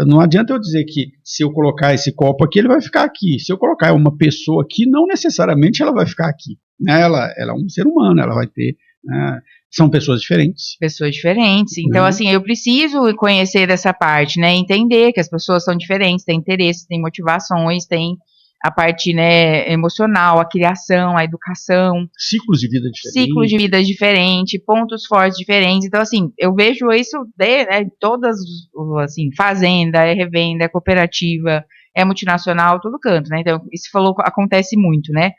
[SPEAKER 1] Não adianta eu dizer que se eu colocar esse copo aqui, ele vai ficar aqui. Se eu colocar uma pessoa aqui, não necessariamente ela vai ficar aqui. Ela é um ser humano, ela vai ter... são pessoas diferentes.
[SPEAKER 2] Pessoas diferentes. Então, assim, eu preciso conhecer dessa parte, né? Entender que as pessoas são diferentes, têm interesses, têm motivações, têm a parte, né, emocional, a criação, a educação.
[SPEAKER 1] Ciclos de vida diferentes.
[SPEAKER 2] Ciclos de vida diferentes, pontos fortes diferentes. Então, assim, eu vejo isso todas, assim, fazenda, revenda, cooperativa, multinacional, todo canto, né? Então, isso acontece muito, né?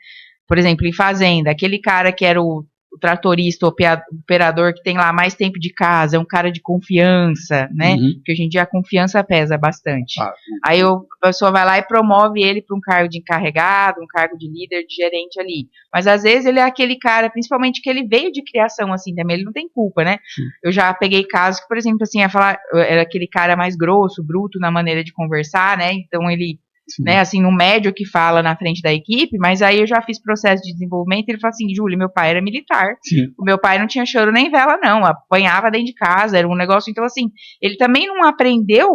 [SPEAKER 2] Por exemplo, em fazenda, aquele cara que era o tratorista, o operador que tem lá mais tempo de casa, é um cara de confiança, né? Porque hoje em dia a confiança pesa bastante. Aí a pessoa vai lá e promove ele para um cargo de encarregado, um cargo de líder, de gerente ali. Mas às vezes ele é aquele cara, principalmente que ele veio de criação assim também, ele não tem culpa, né? Eu já peguei casos que, por exemplo, assim, era aquele cara mais grosso, bruto na maneira de conversar, né? Então ele né, assim, no médio que fala na frente da equipe, mas aí eu já fiz processo de desenvolvimento e ele falou assim, Júlia, meu pai era militar, o meu pai não tinha choro nem vela não, apanhava dentro de casa, era um negócio, então assim, ele também não aprendeu,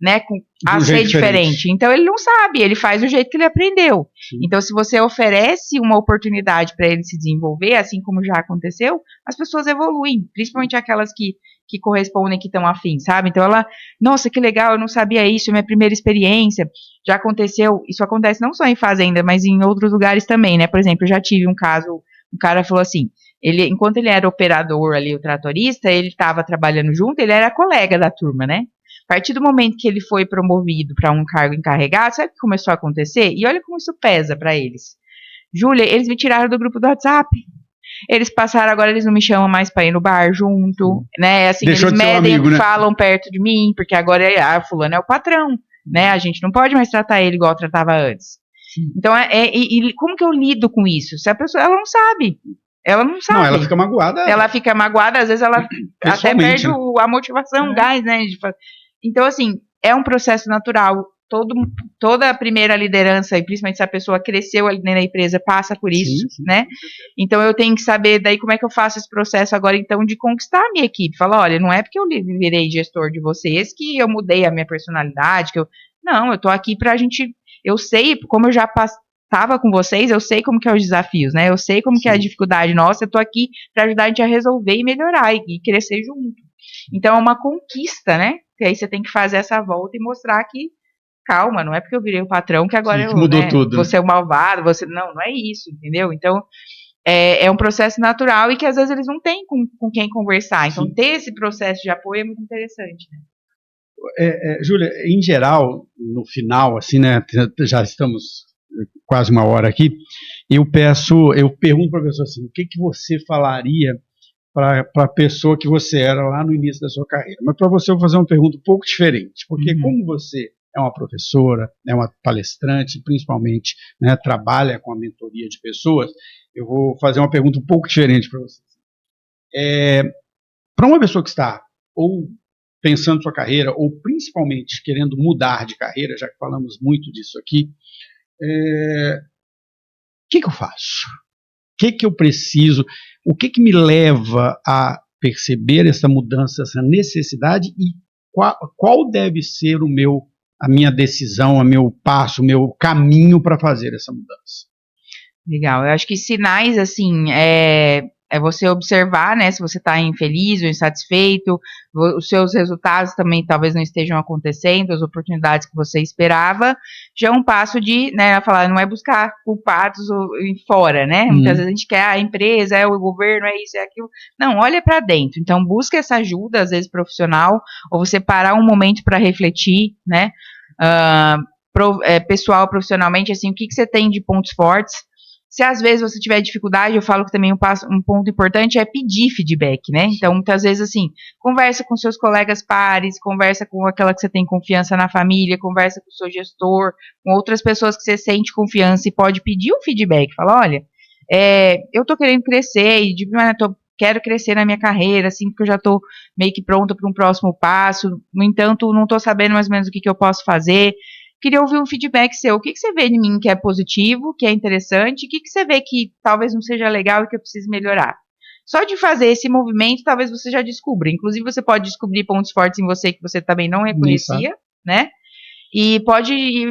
[SPEAKER 2] né, a ser diferente, então ele não sabe, ele faz do jeito que ele aprendeu. Então se você oferece uma oportunidade para ele se desenvolver, assim como já aconteceu, as pessoas evoluem, principalmente aquelas que correspondem, que estão afim, sabe? Então nossa, que legal, eu não sabia isso, é minha primeira experiência, já aconteceu, isso acontece não só em fazenda, mas em outros lugares também, né? Por exemplo, eu já tive um caso, um cara falou assim, enquanto ele era operador ali, o tratorista, ele estava trabalhando junto, ele era colega da turma, né? A partir do momento que ele foi promovido para um cargo encarregado, sabe o que começou a acontecer? E olha como isso pesa para eles. Júlia, eles me tiraram do grupo do WhatsApp. Eles passaram, agora eles não me chamam mais pra ir no bar junto, né, assim,
[SPEAKER 1] deixou
[SPEAKER 2] eles
[SPEAKER 1] medem o que
[SPEAKER 2] falam perto de mim, porque agora fulano é o patrão, né, a gente não pode mais tratar ele igual tratava antes. Então, e como que eu lido com isso? Se a pessoa, ela não sabe. Não,
[SPEAKER 1] ela fica magoada.
[SPEAKER 2] Ela fica magoada, às vezes ela até perde a motivação, o gás, né. Então, assim, é um processo natural. Toda a primeira liderança, e principalmente se a pessoa cresceu ali na empresa, passa por isso, né? Então eu tenho que saber daí como é que eu faço esse processo agora, então, de conquistar a minha equipe. Falar, olha, não é porque eu virei gestor de vocês que eu mudei a minha personalidade, não, eu tô aqui pra gente, eu sei, como eu já estava com vocês, eu sei como que é os desafios, né? Eu sei como que é a dificuldade nossa, eu tô aqui para ajudar a gente a resolver e melhorar e crescer junto. Então é uma conquista, né? Que aí você tem que fazer essa volta e mostrar que, calma, não é porque eu virei o patrão que agora eu,
[SPEAKER 1] mudou tudo.
[SPEAKER 2] Você é o malvado, não é isso, entendeu? Então é um processo natural e que às vezes eles não têm com quem conversar. Então ter esse processo de apoio é muito interessante, né?
[SPEAKER 1] Júlia, em geral, no final, assim, né, já estamos quase uma hora aqui, eu pergunto para a pessoa assim, o que você falaria para a pessoa que você era lá no início da sua carreira? Mas para você eu vou fazer uma pergunta um pouco diferente, porque como você é uma professora, é uma palestrante, principalmente, né, trabalha com a mentoria de pessoas, eu vou fazer uma pergunta um pouco diferente para você. Para uma pessoa que está ou pensando sua carreira, ou principalmente querendo mudar de carreira, já que falamos muito disso aqui, o que eu faço? O que eu preciso? O que me leva a perceber essa mudança, essa necessidade e qual deve ser a minha decisão, o meu passo, o meu caminho para fazer essa mudança?
[SPEAKER 2] Legal, eu acho que sinais, assim, é você observar, né, se você está infeliz ou insatisfeito, os seus resultados também talvez não estejam acontecendo, as oportunidades que você esperava, já é um passo de, né, falar, não é buscar culpados fora, né, muitas vezes a gente quer a empresa, o governo, é isso, é aquilo, não, olha para dentro, então busca essa ajuda, às vezes profissional, ou você parar um momento para refletir, né, pessoal, profissionalmente, assim, o que você tem de pontos fortes. Se às vezes você tiver dificuldade, eu falo que também um ponto importante é pedir feedback, né? Então, muitas vezes, assim, conversa com seus colegas pares, conversa com aquela que você tem confiança na família, conversa com o seu gestor, com outras pessoas que você sente confiança e pode pedir um feedback. Fala, olha, eu tô querendo crescer e quero crescer na minha carreira, assim, porque eu já tô meio que pronta para um próximo passo. No entanto, não tô sabendo mais ou menos o que eu posso fazer. Queria ouvir um feedback seu. O que você vê de mim que é positivo, que é interessante? O que você vê que talvez não seja legal e que eu preciso melhorar? Só de fazer esse movimento, talvez você já descubra. Inclusive, você pode descobrir pontos fortes em você que você também não reconhecia, né? E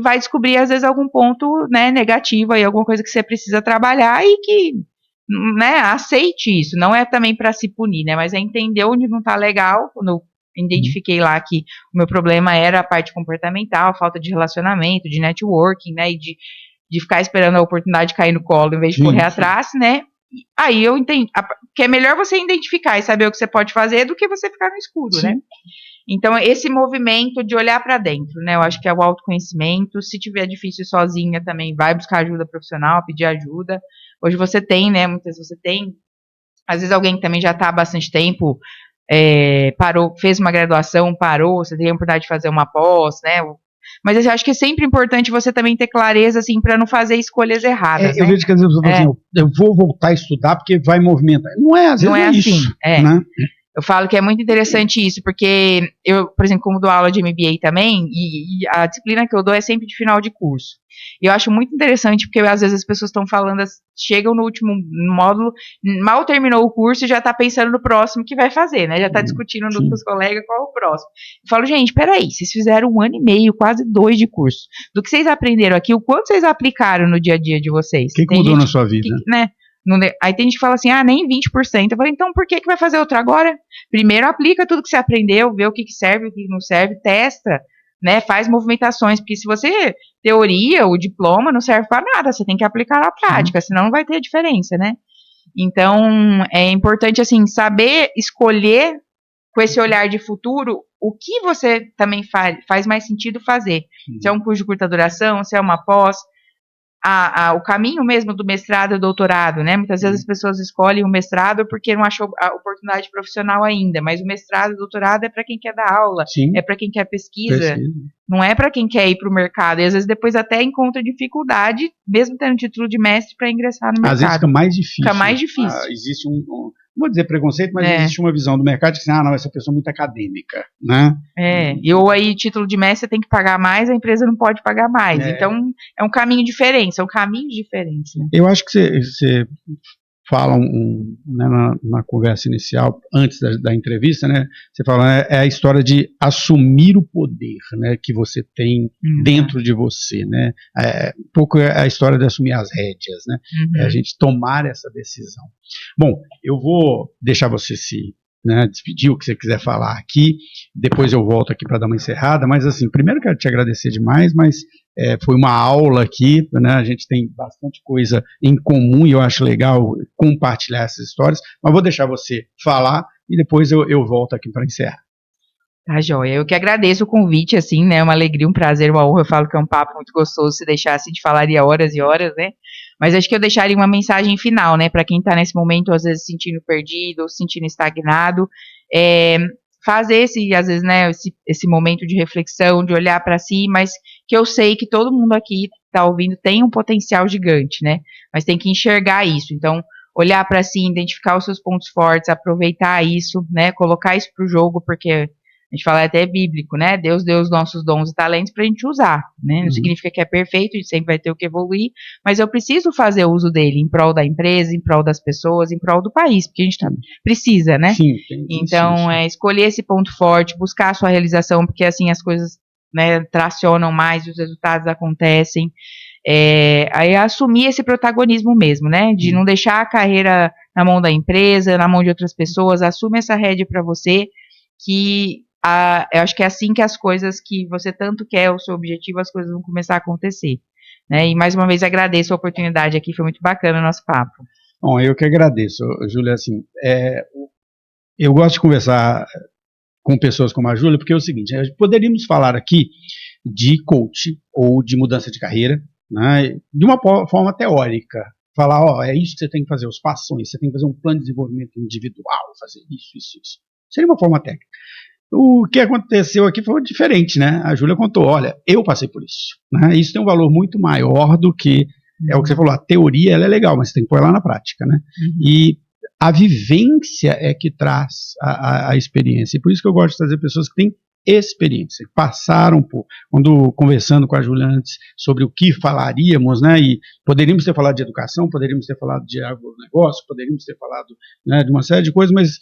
[SPEAKER 2] vai descobrir, às vezes, algum ponto, né, negativo aí, alguma coisa que você precisa trabalhar e que, né, aceite isso. Não é também para se punir, né? Mas é entender onde não tá legal, quando eu identifiquei lá que o meu problema era a parte comportamental, falta de relacionamento, de networking, né, e de ficar esperando a oportunidade cair no colo em vez de correr atrás, né, aí eu entendi que é melhor você identificar e saber o que você pode fazer do que você ficar no escuro, né. Então, esse movimento de olhar para dentro, né, eu acho que é o autoconhecimento. Se tiver difícil sozinha também, vai buscar ajuda profissional, pedir ajuda. Hoje você tem, né, muitas vezes você tem, às vezes alguém que também já está há bastante tempo, parou, fez uma graduação, parou, você tem a oportunidade de fazer uma pós, né? Mas eu acho que é sempre importante você também ter clareza, assim, para não fazer escolhas erradas, né?
[SPEAKER 1] Eu vejo que às vezes eu falo assim, eu vou voltar a estudar porque vai movimentar. Não é, às vezes
[SPEAKER 2] não é
[SPEAKER 1] isso,
[SPEAKER 2] assim,
[SPEAKER 1] né?
[SPEAKER 2] Eu falo que é muito interessante isso, porque eu, por exemplo, como dou aula de MBA também, e a disciplina que eu dou é sempre de final de curso. E eu acho muito interessante, porque às vezes as pessoas estão falando, chegam no último módulo, mal terminou o curso e já está pensando no próximo que vai fazer, né? Já está discutindo com os colegas qual é o próximo. Eu falo, gente, peraí, vocês fizeram 1 ano e meio, quase 2 de curso. Do que vocês aprenderam aqui, o quanto vocês aplicaram no dia a dia de vocês?
[SPEAKER 1] O que mudou na sua vida?
[SPEAKER 2] Né? Aí tem gente que fala assim, nem 20%. Eu falei, então por que vai fazer outro agora? Primeiro aplica tudo que você aprendeu, vê o que serve, o que não serve, testa, né, faz movimentações, porque se você, teoria, o diploma não serve para nada, você tem que aplicar na prática, senão não vai ter diferença, né? Então, é importante, assim, saber escolher, com esse olhar de futuro, o que você também faz mais sentido fazer. Se é um curso de curta duração, se é uma pós, o caminho mesmo do mestrado e doutorado, né? Muitas vezes as pessoas escolhem o mestrado porque não achou a oportunidade profissional ainda, mas o mestrado e doutorado é para quem quer dar aula, é para quem quer pesquisa, não é para quem quer ir para o mercado, e às vezes depois até encontra dificuldade, mesmo tendo título de mestre, para ingressar no mercado.
[SPEAKER 1] Às vezes fica mais difícil.
[SPEAKER 2] Fica mais difícil.
[SPEAKER 1] Existe não vou dizer preconceito, mas existe uma visão do mercado que não, essa pessoa é muito acadêmica, né?
[SPEAKER 2] Ou aí título de mestre você tem que pagar mais, a empresa não pode pagar mais. Então, é um caminho diferente, são caminhos diferentes. Né?
[SPEAKER 1] Eu acho que você fala né, na conversa inicial, antes da entrevista, né, você fala, é a história de assumir o poder, né, que você tem dentro de você, né, um pouco é a história de assumir as rédeas, né, é a gente tomar essa decisão. Bom, eu vou deixar você despedir o que você quiser falar aqui, depois eu volto aqui para dar uma encerrada, mas assim, primeiro quero te agradecer demais, mas foi uma aula aqui, né? A gente tem bastante coisa em comum e eu acho legal compartilhar essas histórias, mas vou deixar você falar e depois eu volto aqui para encerrar.
[SPEAKER 2] Tá, joia. Eu que agradeço o convite, assim, né, uma alegria, um prazer, uma honra, eu falo que é um papo muito gostoso, se deixasse, a gente falaria horas e horas, né, mas acho que eu deixaria uma mensagem final, né, para quem tá nesse momento, às vezes, se sentindo perdido, ou se sentindo estagnado, fazer às vezes, né, esse momento de reflexão, de olhar para si, mas que eu sei que todo mundo aqui tá ouvindo tem um potencial gigante, né, mas tem que enxergar isso, então, olhar para si, identificar os seus pontos fortes, aproveitar isso, né, colocar isso pro jogo, porque a gente fala até bíblico, né? Deus deu os nossos dons e talentos para a gente usar, né? Não significa que é perfeito, a gente sempre vai ter o que evoluir, mas eu preciso fazer uso dele em prol da empresa, em prol das pessoas, em prol do país, porque a gente precisa, né?
[SPEAKER 1] Sim,
[SPEAKER 2] então, escolher esse ponto forte, buscar a sua realização, porque assim as coisas, né, tracionam mais, os resultados acontecem. Aí assumir esse protagonismo mesmo, né? De não deixar a carreira na mão da empresa, na mão de outras pessoas, assume essa rédea para você, que eu acho que é assim que as coisas que você tanto quer, o seu objetivo, as coisas vão começar a acontecer, né? E mais uma vez agradeço a oportunidade aqui, foi muito bacana o nosso papo.
[SPEAKER 1] Bom, eu que agradeço, Júlia, assim, eu gosto de conversar com pessoas como a Júlia, porque é o seguinte, poderíamos falar aqui de coach ou de mudança de carreira, né, de uma forma teórica, falar, é isso que você tem que fazer, os passos, você tem que fazer um plano de desenvolvimento individual, fazer isso. Seria uma forma técnica. O que aconteceu aqui foi diferente, né? A Júlia contou, olha, eu passei por isso, né? Isso tem um valor muito maior do que, é o que você falou, a teoria ela é legal, mas você tem que pôr lá na prática, né? E a vivência é que traz a experiência, e por isso que eu gosto de trazer pessoas que têm experiência, que passaram por, quando conversando com a Júlia antes sobre o que falaríamos, né, e poderíamos ter falado de educação, poderíamos ter falado de agronegócio, poderíamos ter falado, né, de uma série de coisas, mas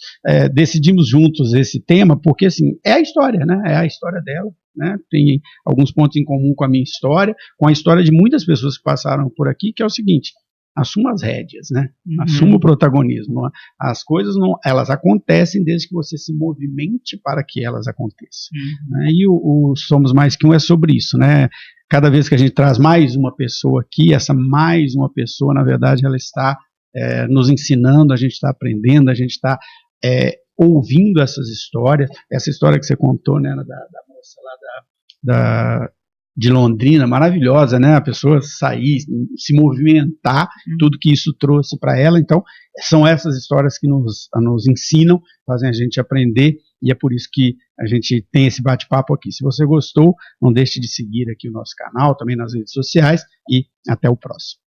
[SPEAKER 1] decidimos juntos esse tema, porque assim, é a história, né, é a história dela, né, tem alguns pontos em comum com a minha história, com a história de muitas pessoas que passaram por aqui, que é o seguinte, assuma as rédeas, né? Assuma o protagonismo. As coisas elas acontecem desde que você se movimente para que elas aconteçam. Né? E o Somos Mais Que Um é sobre isso, né? Cada vez que a gente traz mais uma pessoa aqui, essa mais uma pessoa, na verdade, ela está nos ensinando, a gente está aprendendo, a gente está ouvindo essas histórias. Essa história que você contou, né, da moça lá de Londrina, maravilhosa, né? A pessoa sair, se movimentar, tudo que isso trouxe para ela. Então, são essas histórias que nos ensinam, fazem a gente aprender, e é por isso que a gente tem esse bate-papo aqui. Se você gostou, não deixe de seguir aqui o nosso canal, também nas redes sociais, e até o próximo.